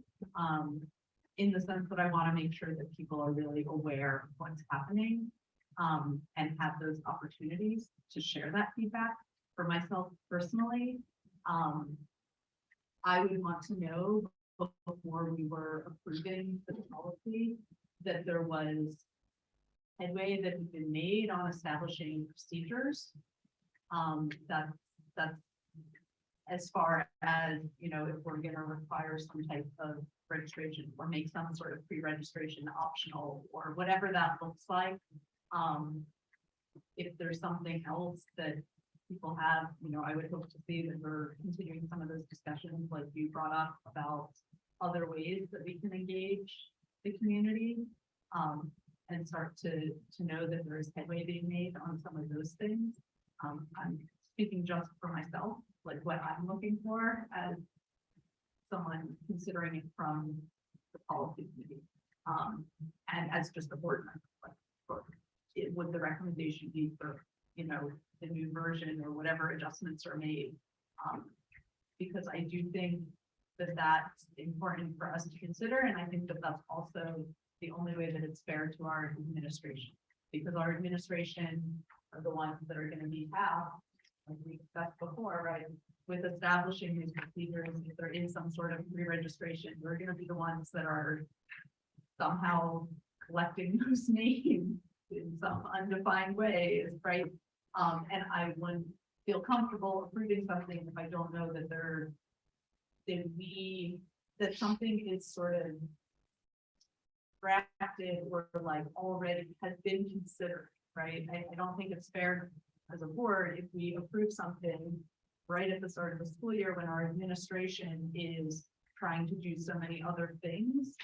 In the sense that I want to make sure that people are really aware of what's happening, and have those opportunities to share that feedback. For myself personally, I would want to know before we were approving the policy that there was headway that had been made on establishing procedures. That's as far as, you know, if we're going to require some type of registration or make some sort of pre-registration optional or whatever that looks like. If there's something else that people have, you know, I would hope to see that we're continuing some of those discussions like you brought up about other ways that we can engage the community, and start to know that there is headway being made on some of those things. I'm speaking just for myself, like what I'm looking for as someone considering it from the policy committee, and as just a board member, like, would the recommendation be for, you know, the new version or whatever adjustments are made? Because I do think that that's important for us to consider, and I think that that's also the only way that it's fair to our administration, because our administration are the ones that are going to be tasked, like we discussed before, right, with establishing these procedures. If there is some sort of pre-registration, we're going to be the ones that are somehow collecting those names in some undefined ways, right? And I wouldn't feel comfortable approving something if I don't know that that something is sort of drafted or like already has been considered, right? I don't think it's fair as a board, if we approve something right at the start of the school year when our administration is trying to do so many other things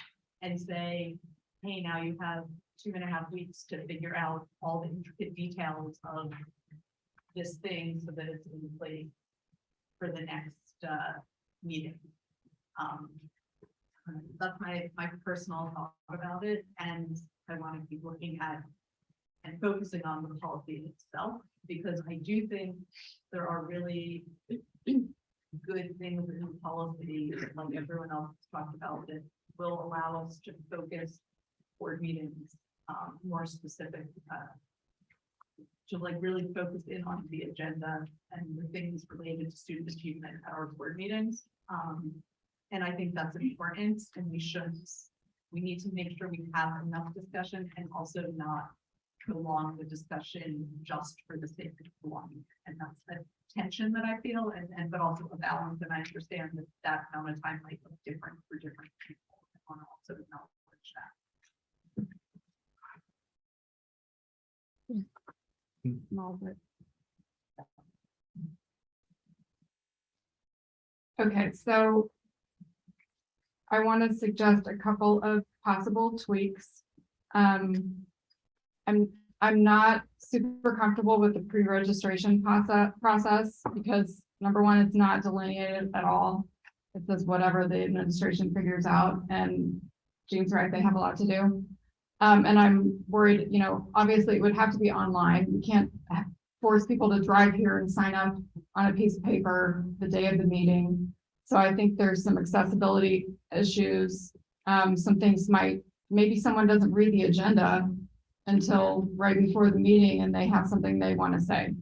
and say, hey, now you have 2.5 weeks to figure out all the intricate details of this thing so that it's in place for the next meeting. That's my personal thought about it, and I want to keep looking at and focusing on the policy itself, because I do think there are really good things in the policy, like everyone else talked about, that will allow us to focus board meetings more specific, to like really focus in on the agenda and the things related to student achievement at our board meetings. And I think that's important, and we need to make sure we have enough discussion and also not prolong the discussion just for the sake of prolonging. And that's the tension that I feel, and but also a balance, and I understand that that amount of time might look different for different people. I want to also acknowledge that. Small bit. Okay, so I want to suggest a couple of possible tweaks. I'm not super comfortable with the pre-registration process because number one, it's not delineated at all. It says whatever the administration figures out, and Jean's right, they have a lot to do. And I'm worried, you know, obviously it would have to be online. We can't force people to drive here and sign up on a piece of paper the day of the meeting. So I think there's some accessibility issues. Some things maybe someone doesn't read the agenda until right before the meeting and they have something they want to say.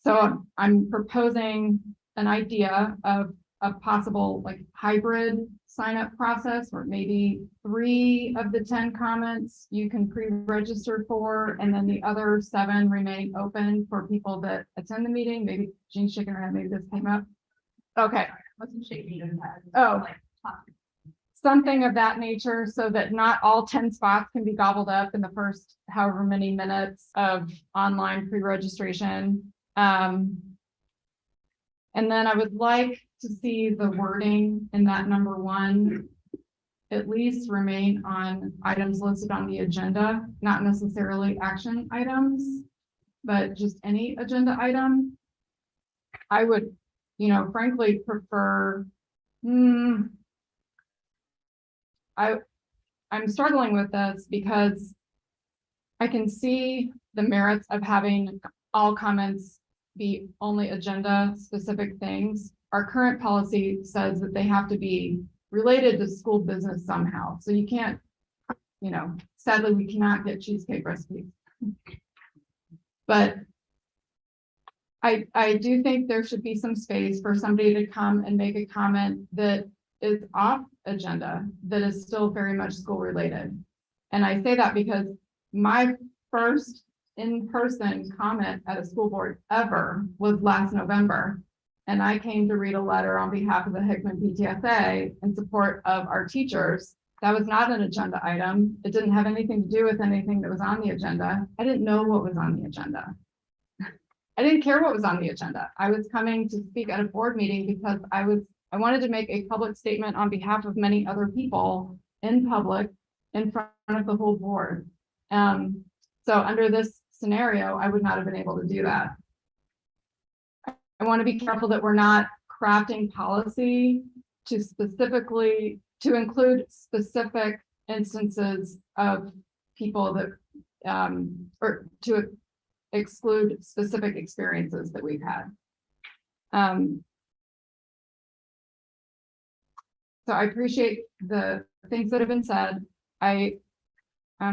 So I'm proposing an idea of a possible like hybrid sign up process where maybe 3 of the 10 comments you can pre-register for, and then the other 7 remain open for people that attend the meeting. Maybe Jean's shaking her head, maybe this came up. Okay. Wasn't shaking your head. Oh, Like, something of that nature, so that not all 10 spots can be gobbled up in the first however many minutes of online pre-registration. And then I would like to see the wording in that number 1 at least remain on items listed on the agenda, not necessarily action items, but just any agenda item. I would, you know, frankly prefer, I'm struggling with this because I can see the merits of having all comments be only agenda specific things. Our current policy says that they have to be related to school business somehow. So you can't, you know, sadly, we cannot get cheesecake recipes. But I do think there should be some space for somebody to come and make a comment that is off agenda, that is still very much school related. And I say that because my first in-person comment at a school board ever was last November. And I came to read a letter on behalf of the Hickman PTSA in support of our teachers. That was not an agenda item. It didn't have anything to do with anything that was on the agenda. I didn't know what was on the agenda. I didn't care what was on the agenda. I was coming to speak at a board meeting because I wanted to make a public statement on behalf of many other people in public in front of the whole board. So under this scenario, I would not have been able to do that. I want to be careful that we're not crafting policy to include specific instances of people that, or to exclude specific experiences that we've had. So I appreciate the things that have been said. I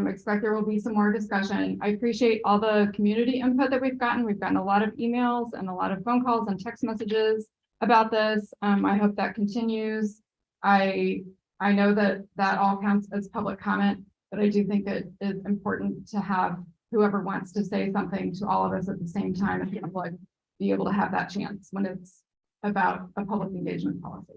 expect there will be some more discussion. I appreciate all the community input that we've gotten. We've gotten a lot of emails and a lot of phone calls and text messages about this. I hope that continues. I know that all counts as public comment, but I do think it is important to have whoever wants to say something to all of us at the same time and be able to have that chance when it's about a public engagement policy.